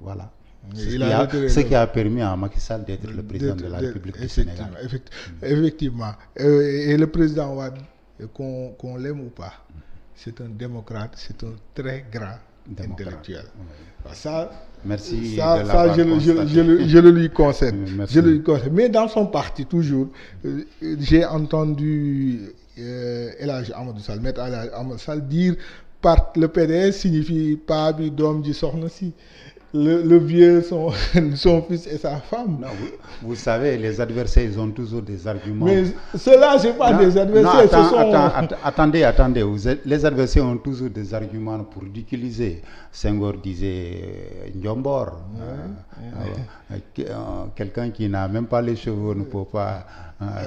voilà. Ce qui a permis à Macky Sall d'être le président de la République du Sénégal. Effectivement. Et le président Wade, qu'on l'aime ou pas, c'est un démocrate, c'est un très grand intellectuel. Oui. Ça, merci. Je le lui concède. Mais dans son parti, toujours, j'ai entendu El Hadji Amadou Sall, Maître El Hadji Amadou Sall dire le PDS signifie pas du dom du sornasi. Le vieux, son fils et sa femme. Non, vous savez, les adversaires, ils ont toujours des arguments. Mais ceux-là, ce n'est pas des adversaires. Attendez. Les adversaires ont toujours des arguments pour ridiculiser. Senghor disait Ndiombor. Quelqu'un qui n'a même pas les cheveux ne peut pas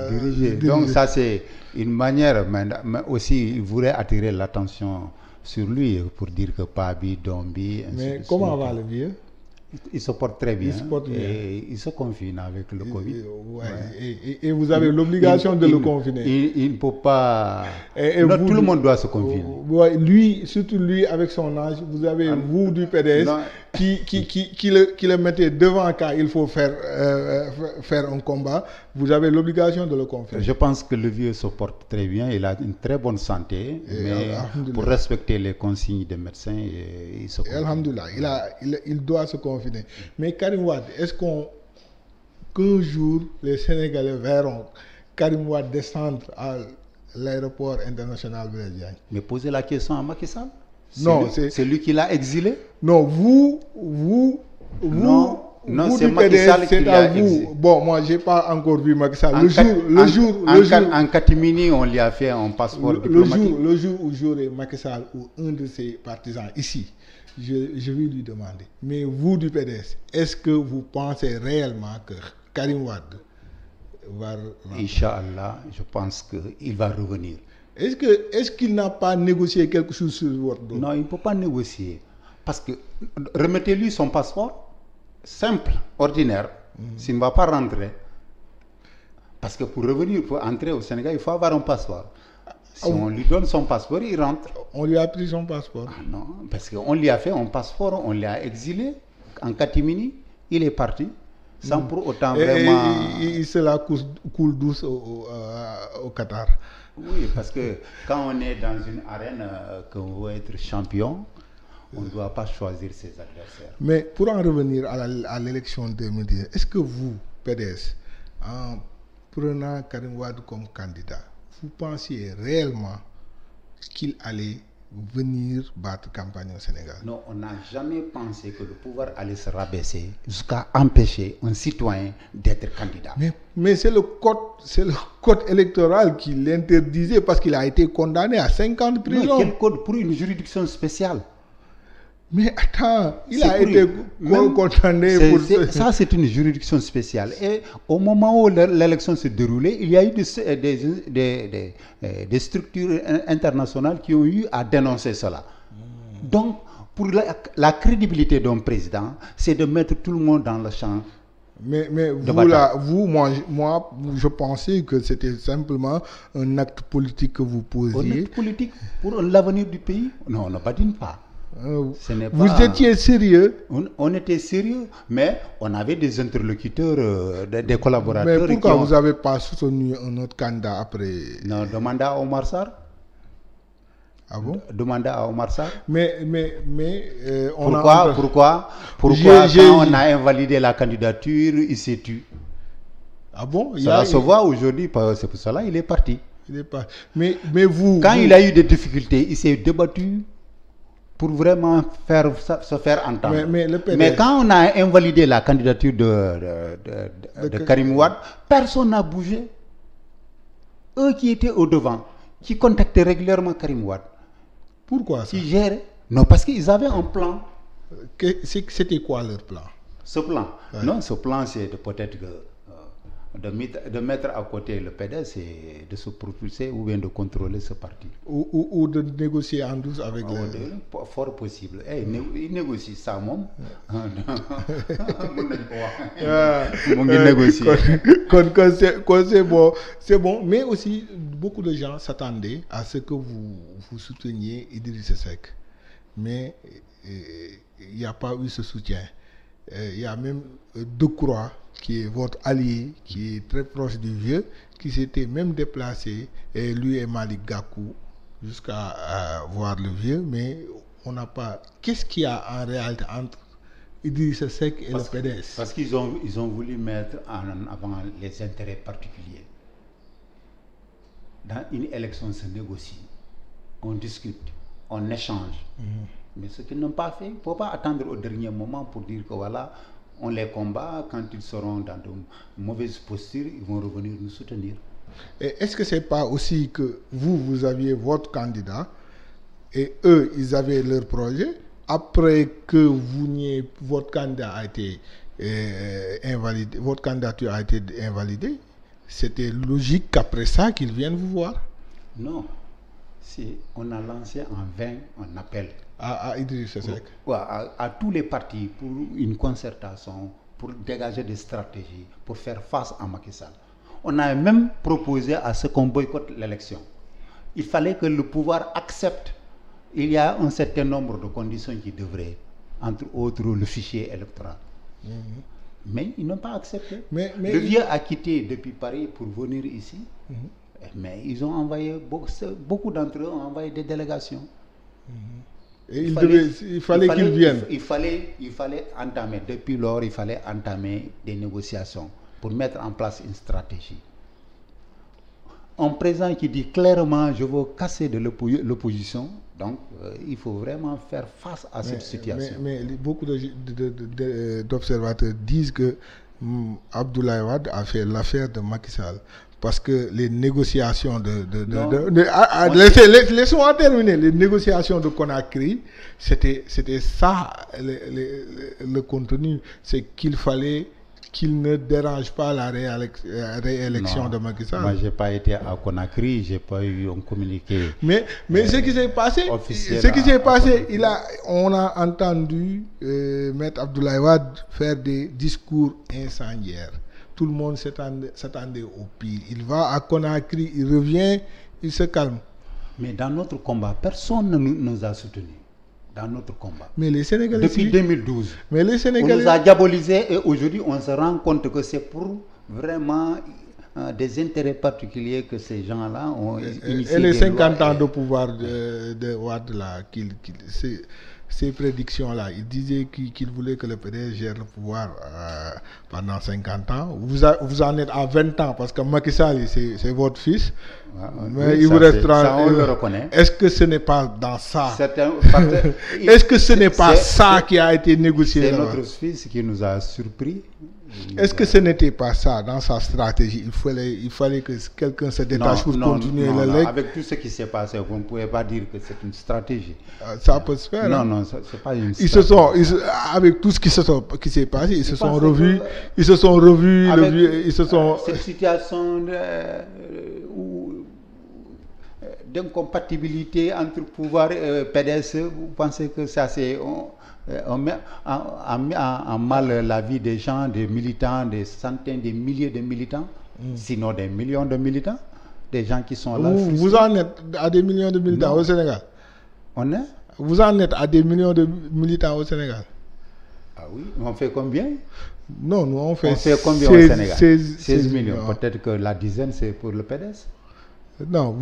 diriger. Donc ça, c'est une manière, mais aussi, il voulait attirer l'attention sur lui pour dire que Pabi, Dombi... Mais comment va le vieux? Il se porte très bien. Et il se confine avec le Covid. Et vous avez l'obligation de le confiner. Il ne peut pas... tout le monde doit se confiner. Lui, surtout lui, avec son âge, vous avez vous du PDS qui le mettez devant quand il faut faire un combat. Vous avez l'obligation de le confiner. Je pense que le vieux se porte très bien. Il a une très bonne santé. Mais pour respecter les consignes des médecins, il se confine. Alhamdoulilah, il doit se confiner. Mais Karim Wade, est-ce qu'un jour les Sénégalais verront Karim Wade descendre à l'aéroport international Blaise Diagne? Mais posez la question à Macky Sall. C'est lui qui l'a exilé? Non, vous non, c'est Macky Sall qui l'a exilé. Bon, moi, j'ai pas encore vu Macky Sall. En catimini, on lui a fait un passeport diplomatique. Le jour où j'aurai Macky Sall ou un de ses partisans ici, je vais lui demander. Mais vous du PDS, est-ce que vous pensez réellement que Karim Wade va... Inch'Allah, je pense qu'il va revenir. Est-ce qu'il n'a pas négocié quelque chose sur votre dos? Non, il ne peut pas négocier. Parce que remettez-lui son passeport, simple, ordinaire, s'il ne va pas rentrer. Parce que pour revenir, pour entrer au Sénégal, il faut avoir un passeport. Si on lui donne son passeport, il rentre. On lui a pris son passeport. Non, parce qu'on lui a fait un passeport, on l'a exilé en catimini, il est parti, sans pour autant vraiment... Et cela coule douce au Qatar. Oui, parce que quand on est dans une arène, qu'on veut être champion, On ne doit pas choisir ses adversaires. Mais pour en revenir à l'élection de 2010, est-ce que vous, PDS, en prenant Karim Wade comme candidat, vous pensiez réellement qu'il allait venir battre campagne au Sénégal? Non, on n'a jamais pensé que le pouvoir allait se rabaisser jusqu'à empêcher un citoyen d'être candidat. Mais c'est le code électoral qui l'interdisait parce qu'il a été condamné à 5 ans de prison. Non, quel code pour une juridiction spéciale? Mais attends, il a été condamné pour ça. C'est une juridiction spéciale. Et au moment où l'élection se déroulait, il y a eu des structures internationales qui ont eu à dénoncer cela. Donc, pour la crédibilité d'un président, c'est de mettre tout le monde dans le champ. Mais moi, je pensais que c'était simplement un acte politique que vous posiez. Un acte politique pour l'avenir du pays? Non, on ne badine pas. Vous étiez sérieux? On était sérieux, mais on avait des interlocuteurs, des collaborateurs. Mais pourquoi vous n'avez pas soutenu un autre candidat après? Non, demandez à Omar Sarr. Ah bon? Demandez à Omar Sarr. Pourquoi quand on a invalidé la candidature, il s'est tué. Ah bon? Ça se voit aujourd'hui, c'est pour cela qu'il est parti. Mais vous... Quand il a eu des difficultés, il s'est débattu pour vraiment se faire entendre. Mais quand on a invalidé la candidature de Karim Wade, personne n'a bougé. Eux qui étaient au devant, qui contactaient régulièrement Karim Wade. Pourquoi ça? Qui géraient. Non, parce qu'ils avaient un plan. C'était quoi leur plan? Ce plan? Ouais. Non, ce plan, c'est peut-être de mettre à côté le PDS et de se propulser ou bien de contrôler ce parti. Ou de négocier en douce avec fort possible. Il négocie ça, mon. C'est bon. Mais aussi, beaucoup de gens s'attendaient à ce que vous souteniez Idrissa Seck. Mais il n'y a pas eu ce soutien. Il y a même Decroix, qui est votre allié, qui est très proche du vieux, qui s'était même déplacé, et lui et Malik Gakou, jusqu'à voir le vieux, mais on n'a pas... Qu'est-ce qu'il y a en réalité entre Idrissa Seck et le PDS? Parce qu'ils ont voulu mettre en avant les intérêts particuliers. Dans une élection, on se négocie, on discute, on échange. Mais ce qu'ils n'ont pas fait, il ne faut pas attendre au dernier moment pour dire que voilà, on les combat. Quand ils seront dans de mauvaises postures, ils vont revenir nous soutenir. Et est-ce que ce n'est pas aussi que vous aviez votre candidat et eux, ils avaient leur projet? Après que votre candidat a été invalidé, votre candidature a été invalidée, c'était logique qu'après ça, qu'ils viennent vous voir? Non. On a lancé en vain un appel à Idrissa Seck, à tous les partis pour une concertation, pour dégager des stratégies, pour faire face à Macky Sall. On a même proposé à ce qu'on boycotte l'élection. Il fallait que le pouvoir accepte. Il y a un certain nombre de conditions qui devraient, entre autres le fichier électoral. Mais ils n'ont pas accepté. Le vieux a quitté depuis Paris pour venir ici. Mais ils ont envoyé, beaucoup d'entre eux ont envoyé des délégations. Et il fallait qu'ils viennent. Il fallait entamer, depuis lors, il fallait entamer des négociations pour mettre en place une stratégie. Un président qui dit clairement, je veux casser de l'opposition, donc il faut vraiment faire face à cette situation. Mais beaucoup d'observateurs disent que Abdoulaye Wade a fait l'affaire de Macky Sall. Parce que les négociations laissez-moi terminer. Les négociations de Conakry, c'était ça le contenu. C'est qu'il fallait qu'il ne dérange pas la réélection de Macky Sall. Moi, je n'ai pas été à Conakry, je n'ai pas eu un communiqué. Mais ce qui s'est passé, on a entendu Maître Abdoulaye Wade faire des discours incendiaires. Tout le monde s'attendait au pire. Il va à Conakry, il revient, il se calme. Mais dans notre combat, personne ne nous a soutenus. Dans notre combat. Mais les Sénégalais... Depuis 2012. Mais les Sénégalais... On nous a diabolisés et aujourd'hui, on se rend compte que c'est pour vraiment des intérêts particuliers que ces gens-là ont initié. Et les 50 ans de pouvoir de Wade, là, ces prédictions-là. Il disait qu'il voulait que le PDS gère le pouvoir pendant 50 ans. Vous en êtes à 20 ans, parce que Macky Sall, c'est votre fils. Mais oui, il vous reste 30 ça, on le reconnaît. Est-ce que ce n'est pas dans ça est-ce que ce n'est pas ça qui a été négocié? C'est notre fils qui nous a surpris. Est-ce que ce n'était pas ça dans sa stratégie? Il fallait que quelqu'un se détache pour continuer le leg. Avec tout ce qui s'est passé, vous ne pouvez pas dire que c'est une stratégie. Ça peut se faire. Non, non, c'est pas une stratégie. Avec tout ce qui s'est passé, ils se sont revus. Ils se sont revus. Cette situation d'incompatibilité entre pouvoir et PDS, vous pensez que ça c'est... On met en mal la vie des gens, des militants, des centaines, des milliers de militants, sinon des millions de militants, des gens qui sont là. Vous en êtes à des millions de militants au Sénégal? On est? Vous en êtes à des millions de militants au Sénégal? Ah oui, on fait combien? Non, nous on fait combien 16, au Sénégal? 16 millions. Peut-être que la dizaine c'est pour le PDS. Non,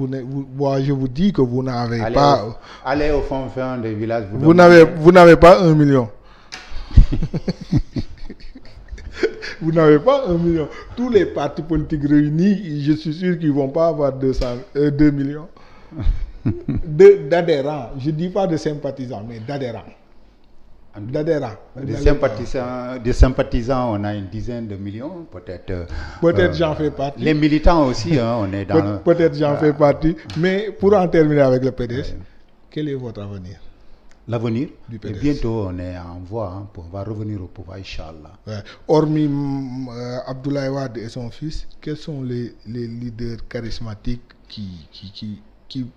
moi je vous dis que vous n'avez pas... Allez au fond des villages. Vous n'avez pas 1 million. Vous n'avez pas 1 million. Tous les partis politiques réunis, je suis sûr qu'ils ne vont pas avoir 2 millions. D'adhérents. Je ne dis pas de sympathisants, mais d'adhérents. Des sympathisants, on a une dizaine de millions, peut-être. Peut-être j'en fais partie. Les militants aussi, on est dans... Peut-être j'en fais partie. Mais pour en terminer avec le PDS, quel est votre avenir? L'avenir du PDS. Et bientôt, on est en voie, on va revenir au pouvoir, Inch'Allah. Ouais. Hormis Abdoulaye Wade et son fils, quels sont les leaders charismatiques qui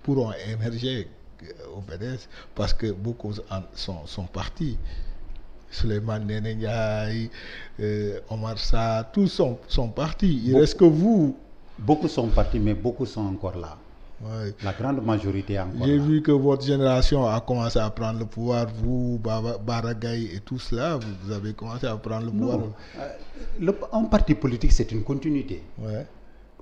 pourront émerger au PDS, parce que beaucoup sont partis? Souleymane Ndéné Ndiaye, Omar Sarr, tous sont partis. Il reste que vous. Beaucoup sont partis, mais beaucoup sont encore là. Ouais. La grande majorité est encore là. J'ai vu que votre génération a commencé à prendre le pouvoir, vous, Baragaï et tout cela, vous avez commencé à prendre le pouvoir. Un parti politique, c'est une continuité. Ouais.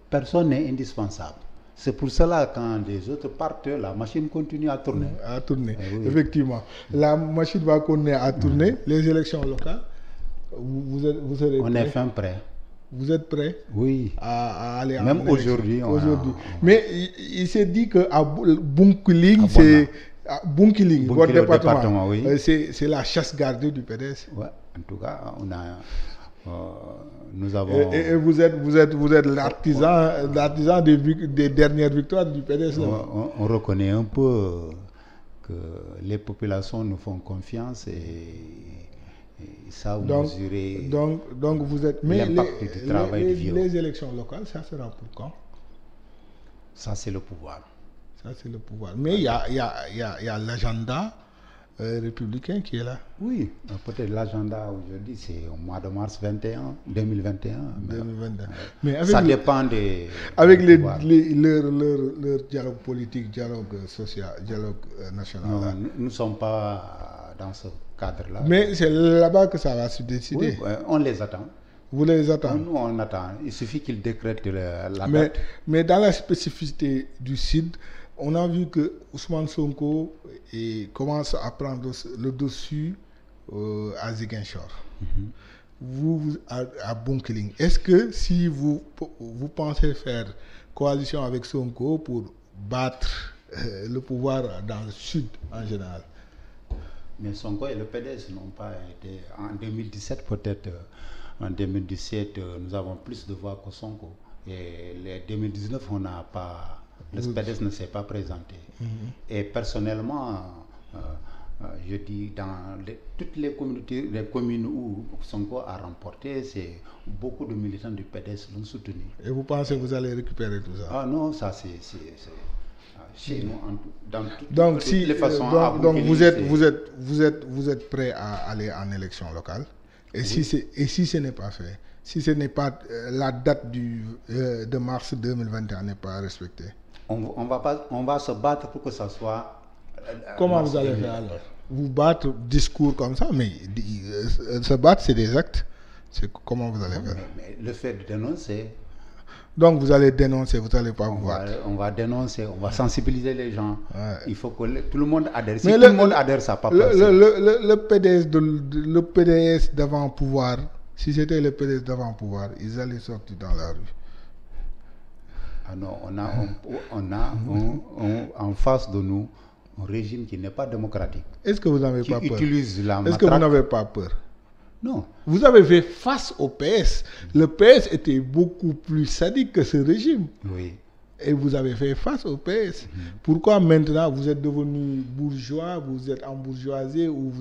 Personne n'est indispensable. C'est pour cela, quand les autres partent, la machine continue à tourner. Oui. Effectivement. La machine va continuer à tourner. Les élections locales, vous serez prêts? On est fin prêt. Vous êtes prêts? Oui. À aller même aujourd'hui. Mais il s'est dit qu'à Bunkiling, votre département, oui. C'est la chasse gardée du PDS. Ouais. En tout cas, nous avons... Et vous êtes l'artisan des dernières victoires du PDS. On reconnaît un peu que les populations nous font confiance et savent mesurer donc vous êtes... l'impact du travail du les élections locales, ça sera pour quand? Ça, c'est le pouvoir. Ça, c'est le pouvoir. Mais il y a l'agenda républicain qui est là. Oui, peut-être l'agenda aujourd'hui, c'est au mois de mars 2021. Mais ça dépend des... Avec leur dialogue politique, dialogue social, dialogue national. Non, nous ne sommes pas dans ce cadre-là. Mais c'est là-bas que ça va se décider. Oui, on les attend. Vous les attendez? Nous, on attend. Il suffit qu'ils décrètent la date. Mais dans la spécificité du CID, on a vu que Ousmane Sonko commence à prendre le dessus à Ziguinchor. Vous à Bunkiling. Est-ce que si vous pensez faire coalition avec Sonko pour battre le pouvoir dans le sud en général? Mais Sonko et le PDS n'ont pas été... En 2017 peut-être, en 2017 nous avons plus de voix que Sonko. Et les 2019 on n'a pas... Le PDS ne s'est pas présenté. Et personnellement, je dis dans toutes les communes où Sonko a remporté, c'est beaucoup de militants du PDS l'ont soutenu. Et vous pensez que vous allez récupérer tout ça? Ah non, ça c'est chez nous, dans toutes les façons. Donc vous êtes prêt à aller en élection locale? Et oui. si ce n'est pas fait, si ce n'est pas la date de mars 2021 n'est pas respectée? On va se battre pour que ça soit... Comment vous allez faire alors? Vous battre discours comme ça, mais se battre c'est des actes. Comment vous allez faire? Mais le fait de dénoncer... Donc vous allez dénoncer, vous n'allez pas voir. On va dénoncer, on va sensibiliser les gens. Ouais. Il faut que tout le monde adhère. Si Mais tout le monde adhère, ça va pas passer. Le PDS le PDS d'avant pouvoir, si c'était le PDS d'avant pouvoir, ils allaient sortir dans la rue. Ah non, on a en face de nous un régime qui n'est pas démocratique. Est-ce que vous n'avez pas peur? Utilise la Est-ce que vous n'avez pas peur? Non. Vous avez fait face au PS. Le PS était beaucoup plus sadique que ce régime. Oui. Et vous avez fait face au PS. Pourquoi maintenant vous êtes devenu bourgeois, vous êtes embourgeoisé ou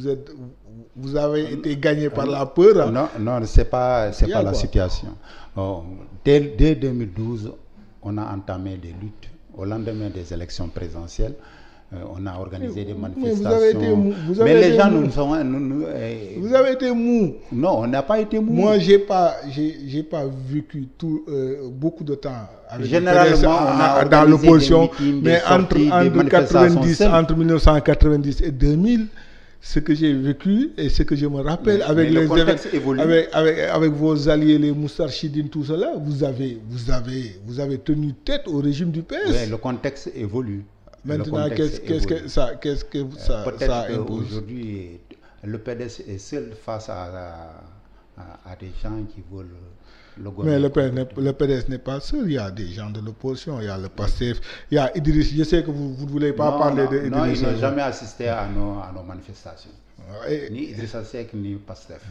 vous avez été gagné par la peur? Non, c'est pas la situation. Dès 2012, on a entamé des luttes. Au lendemain des élections présidentielles, on a organisé des manifestations. Mais les gens vous avez été mou. Non, on n'a pas été mou. Moi, j'ai pas vécu beaucoup de temps avec généralement dans l'opposition, mais entre 1990 et 2000, ce que j'ai vécu et ce que je me rappelle avec les avec vos alliés, les Moustarchidines, tout cela, vous avez tenu tête au régime du PS. Oui, le contexte évolue. Maintenant, qu'est-ce que ça impose? Aujourd'hui, le PDS est seul face à des gens qui veulent le gouvernement. Mais le PDS n'est pas seul. Il y a des gens de l'opposition. Il y a le PASTEF. Il y a Idriss. Je sais que vous ne voulez pas parler d'Idriss. Non, ils n'ont jamais assisté à nos manifestations. Ni Idrissa Seck ni PASTEF.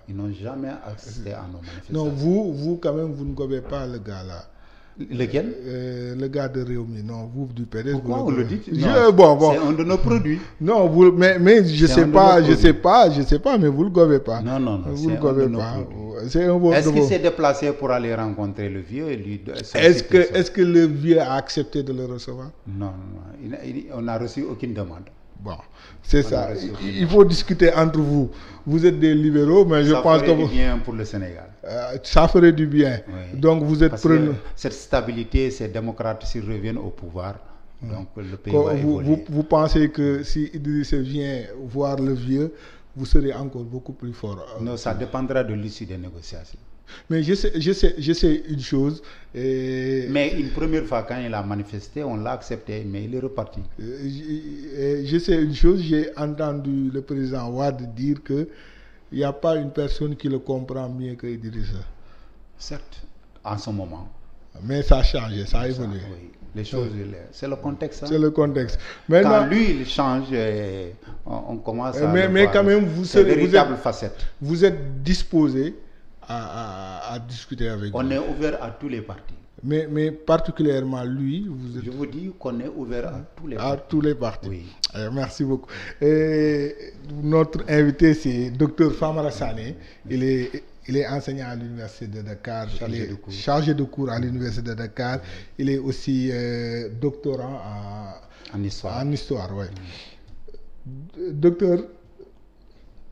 Ils n'ont jamais assisté à nos manifestations. Non, vous quand même, vous ne gobez pas le gars là. Lequel? Le gars de Réumi. Non, vous du PDS. Pourquoi on le dit? Bon. C'est un de nos produits. Non, mais je sais pas, mais vous le gobez pas. Non, vous le gobez pas. Est-ce qu'il s'est déplacé pour aller rencontrer le vieux et lui Est-ce que le vieux a accepté de le recevoir? Non, on n'a reçu aucune demande. Bon, c'est ça. Il faut discuter entre vous. Vous êtes des libéraux, mais je pense que... Ça ferait du bien pour le Sénégal. Ça ferait du bien. Oui. Donc vous êtes preneur. Cette stabilité, ces démocrates, s'ils reviennent au pouvoir, donc le pays va évoluer. Vous pensez que si Idriss vient voir le vieux, vous serez encore beaucoup plus fort? Non, ça dépendra de l'issue des négociations. Mais je sais une chose. Mais une première fois, quand il a manifesté, on l'a accepté, mais il est reparti. Je sais une chose, j'ai entendu le président Wade dire qu'il n'y a pas une personne qui le comprend mieux que Idrissa. Certes, en ce moment. Mais ça a changé, ça a évolué. Oui. Les choses, c'est le contexte. Hein? C'est le contexte. Maintenant, quand lui, il change, on commence à... Mais quand même, vous êtes disposé à discuter avec lui. On est ouvert à tous les partis. Mais particulièrement lui, vous êtes... Je vous dis qu'on est ouvert à tous les partis. À tous les partis. Oui. Merci beaucoup. Notre invité, c'est Dr Famara Sané. Il est enseignant à l'Université de Dakar. Chargé de cours à l'Université de Dakar. Il est aussi doctorant en histoire. En histoire, oui. Docteur,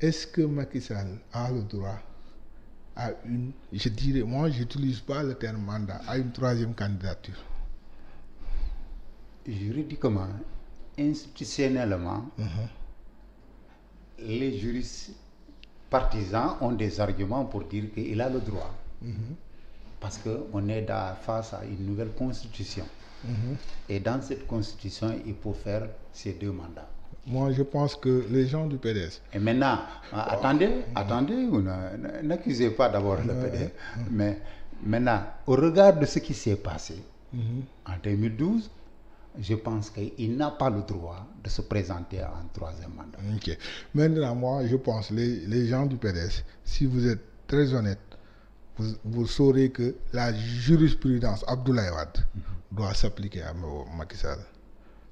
est-ce que Macky Sall a le droit à une, je dirais, moi je n'utilise pas le terme mandat, à une troisième candidature? Juridiquement, institutionnellement, les juristes partisans ont des arguments pour dire qu'il a le droit. Parce qu'on est face à une nouvelle constitution. Et dans cette constitution, il faut faire ces 2 mandats. Moi, je pense que les gens du PDS... Et maintenant, attendez, n'accusez pas d'abord le PDS. Mais maintenant, au regard de ce qui s'est passé en 2012, je pense qu'il n'a pas le droit de se présenter en 3e mandat. Ok. Maintenant, moi, je pense les gens du PDS, si vous êtes très honnête, vous saurez que la jurisprudence Abdoulaye Wade doit s'appliquer à Macky Sall.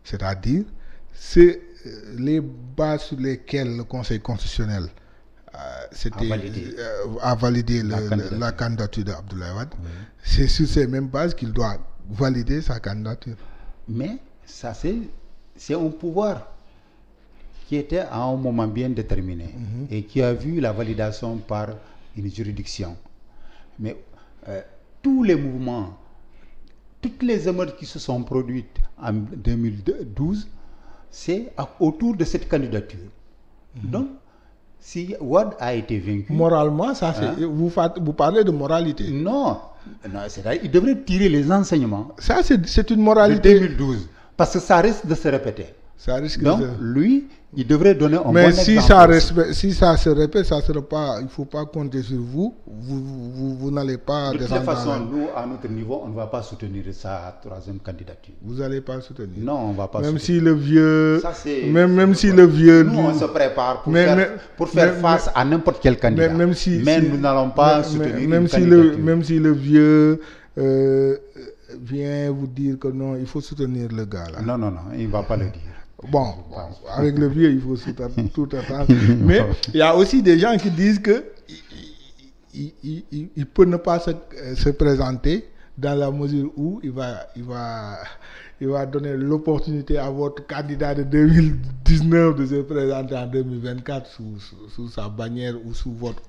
C'est-à-dire, c'est les bases sur lesquelles le Conseil constitutionnel a validé la candidature d'Abdoulaye Wade. C'est sur ces mêmes bases qu'il doit valider sa candidature. Mais ça, c'est un pouvoir qui était à un moment bien déterminé et qui a vu la validation par une juridiction. Mais tous les mouvements, toutes les émeutes qui se sont produites en 2012, c'est autour de cette candidature. Donc, si Wade a été vaincu... Moralement, ça c'est... Vous parlez de moralité. Non, Non, c'est-à-dire il devrait tirer les enseignements Ça, c'est une de moralité. 2012. Parce que ça risque de se répéter. Ça risque Donc, de... lui, il devrait donner un Mais bon si exemple. si ça se répète, ça sera pas, il ne faut pas compter sur vous. Vous n'allez pas De toute descendre dans façon, la- nous, à notre niveau, on ne va pas soutenir sa troisième candidature. Vous n'allez pas soutenir. Non, on ne va pas Même soutenir. si le vieux, Ça, c'est- même si le vieux, Nous, on se prépare pour Mais- faire, mais- pour faire mais- face à n'importe quel candidat. mais même si, mais si- nous n'allons pas mais- soutenir même une si candidature. même si le vieux vient vous dire que non, il faut soutenir le gars là. Non, il ne va pas le dire. Bon, avec le vieux, il faut tout attendre. Mais il y a aussi des gens qui disent que il peut ne pas se présenter dans la mesure où il va donner l'opportunité à votre candidat de 2019 de se présenter en 2024 sous sa bannière ou sous votre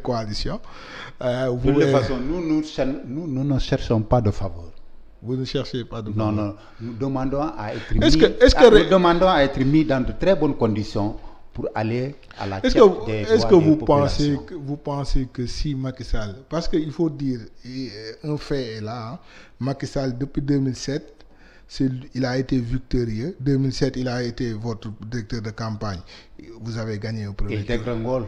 coalition. De toute façon, nous ne cherchons pas de faveur. Vous ne cherchez pas de Non, faveur. non, nous demandons à être mis, nous demandons à être mis dans de très bonnes conditions pour aller à la tête des Est-ce voix que des vous pensez que si Macky Sall, parce qu'il faut dire, un fait est là, hein, Macky Sall depuis 2007, il a été victorieux. 2007, il a été votre directeur de campagne. Vous avez gagné au premier Il tour. dégringole.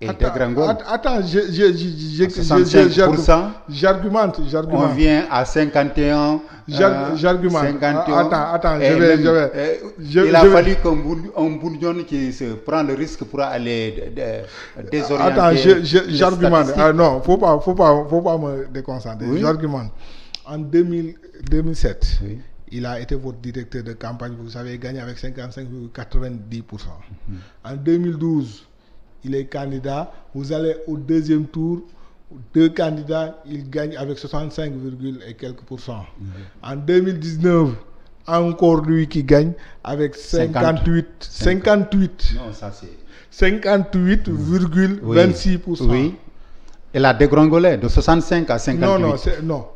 Il Attends, dégringole. attends, 65%. J'argumente. On vient à 51. J'argumente. 51. Attends, il a fallu qu'un bourgeon qui se prend le risque pour aller désorienter. Attends, j'argumente. statistiques. Ah non, faut pas me déconcentrer. Oui. J'argumente. En 2007, Oui. il a été votre directeur de campagne. Vous avez gagné avec 55,90%. En 2012, il est candidat. Vous allez au deuxième tour. 2 candidats, il gagne avec 65, et quelques pourcents. En 2019, encore lui qui gagne avec 58. Non, ça c'est. 58,26%. Oui. Il a dégringolé de 65 à 58. Non,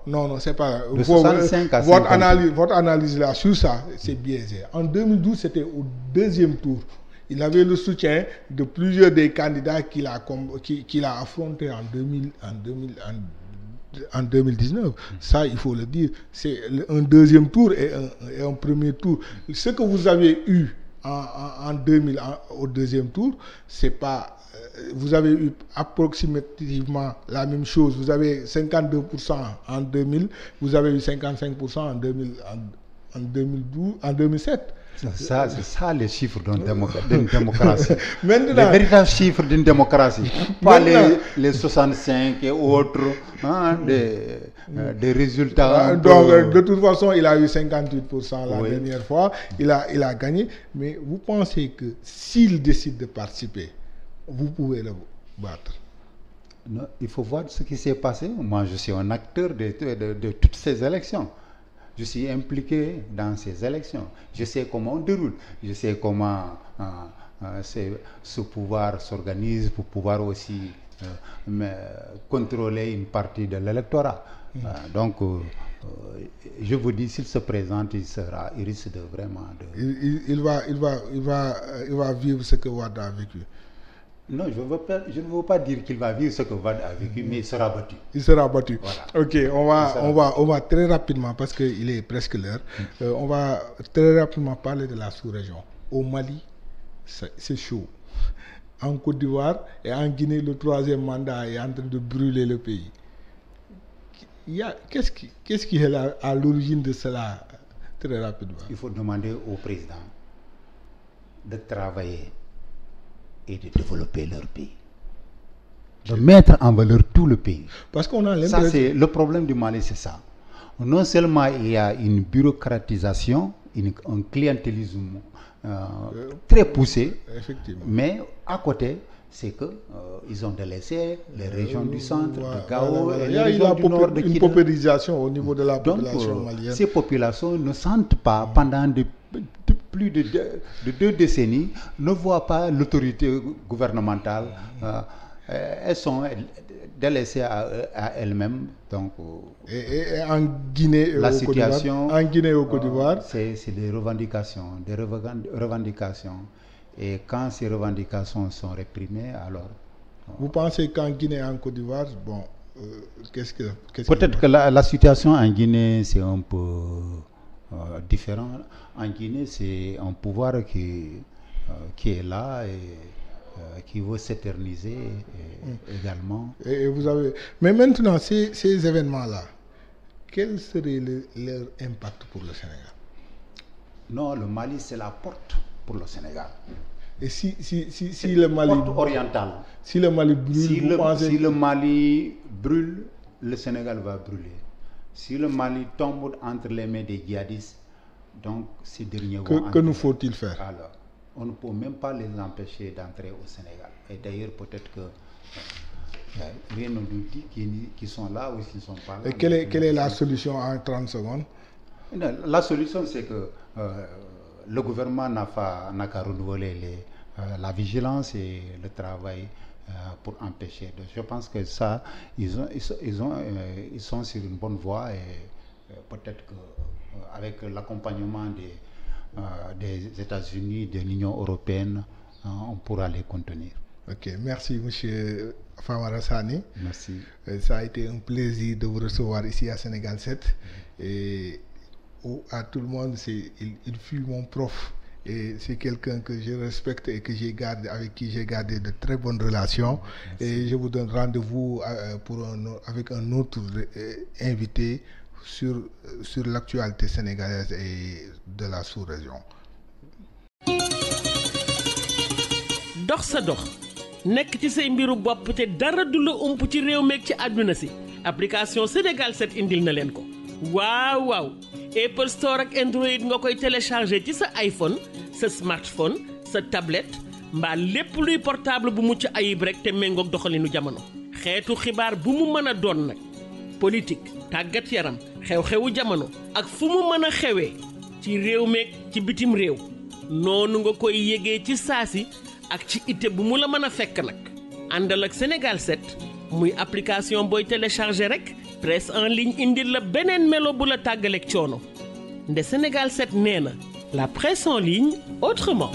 c'est pas. De 65 à votre 58. analyse là sur ça, c'est biaisé. En 2012, c'était au deuxième tour. Il avait le soutien de plusieurs des candidats qu'il a affrontés en 2019. Ça, il faut le dire. C'est un deuxième tour et un premier tour. Ce que vous avez eu en 2000 au deuxième tour, c'est pas... vous avez eu approximativement la même chose. Vous avez 52% en 2000, vous avez eu 55% en 2007. Ça, c'est ça les chiffres d'une démocratie. Maintenant, les véritables chiffres d'une démocratie. Pas les 65 et autres, hein, des résultats. Donc, de toute façon, il a eu 58% la Oui. dernière fois. Il a gagné. Mais vous pensez que s'il décide de participer, vous pouvez le battre? Non, il faut voir ce qui s'est passé. Moi, je suis un acteur de toutes ces élections. Je suis impliqué dans ces élections. Je sais comment on déroule. Je sais comment ce pouvoir s'organise pour pouvoir aussi contrôler une partie de l'électorat. Donc, je vous dis, s'il se présente, il risque de vraiment de... Il va vivre ce que Wade a vécu. Non, je ne veux pas dire qu'il va vivre ce que Wade a vécu, mais il sera battu. Il sera battu. Voilà. Ok, on va très rapidement, parce qu'il est presque l'heure, on va très rapidement parler de la sous-région. Au Mali, c'est chaud. En Côte d'Ivoire et en Guinée, le troisième mandat est en train de brûler le pays. Qu'est-ce qui est à l'origine de cela, très rapidement? Il faut demander au président de travailler et de développer leur pays. De mettre en valeur tout le pays. Parce qu'on a Ça, c'est le problème du Mali, c'est ça. Non seulement il y a une bureaucratisation, un clientélisme très poussé, effectivement. mais à côté, c'est que ils ont délaissé les régions du centre, de Gao, et les régions du nord de une Kidal. paupérisation au niveau de la Donc, population malienne. ces populations ne sentent pas, pendant plus de 2 décennies, ne voient pas l'autorité gouvernementale. Elles sont délaissées à elles-mêmes. Donc, et en Guinée et la au situation, Côte d'Ivoire, en Guinée et au Côte d'Ivoire, c'est des revendications, Et quand ces revendications sont réprimées, alors... vous pensez qu'en Guinée et en Côte d'Ivoire, bon, Peut-être que la situation en Guinée, c'est un peu différent. En Guinée, c'est un pouvoir qui est là et qui veut s'éterniser également. Et vous avez... Mais maintenant, ces événements-là, quel serait leur impact pour le Sénégal? Non, le Mali, c'est la porte pour le Sénégal. Et si le Mali... porte orientale. Si le Mali brûle, si le Mali brûle, le Sénégal va brûler. Si le Mali tombe entre les mains des djihadistes, donc ces derniers vont... Que nous faut-il faire? Alors, on ne peut même pas les empêcher d'entrer au Sénégal. Et d'ailleurs, peut-être que rien ne nous dit qu'ils sont là ou qu'ils ne sont pas là. Et quelle est la solution en 30 secondes? La solution, c'est que le gouvernement n'a qu'à renouveler la vigilance et le travail pour empêcher. Donc, je pense que ça, ils sont sur une bonne voie et peut-être qu'avec l'accompagnement des États-Unis, de l'Union européenne, on pourra les contenir. Ok, merci M. Famara Sani. Merci. Ça a été un plaisir de vous recevoir ici à Sénégal 7. Et à tout le monde, il fut mon prof. Et c'est quelqu'un que je respecte et que avec qui j'ai gardé de très bonnes relations. Merci. Et je vous donne rendez-vous avec un autre invité sur l'actualité sénégalaise et de la sous-région. dox sa dox nekk ci say mbiru bopp te dara du la ump ci réew meeg ci àdduna si application Sénégal 7 indil na leen ko waaw Apple Store ak Android nga koy télécharger ci sa iPhone sa smartphone sa tablette mbaa lépp luy portable bu mucc ayib rek te méngoog doxalinu jamono xeetu xibaar bu mu mën a doon nag politique tàggat yaram xew-xewu jamono ak fu mu mën a xewee ci réew meeg ci bitim réew noonu nga koy yégee ci saasi ak ci ité bu mu la mën a fekk nag àndal ak Sénégal 7 muy application booy télécharger rek presse en ligne indil la beneen melo bu la tàggaleeg coono nde Sénégal 7 nee na la presse en ligne autrement.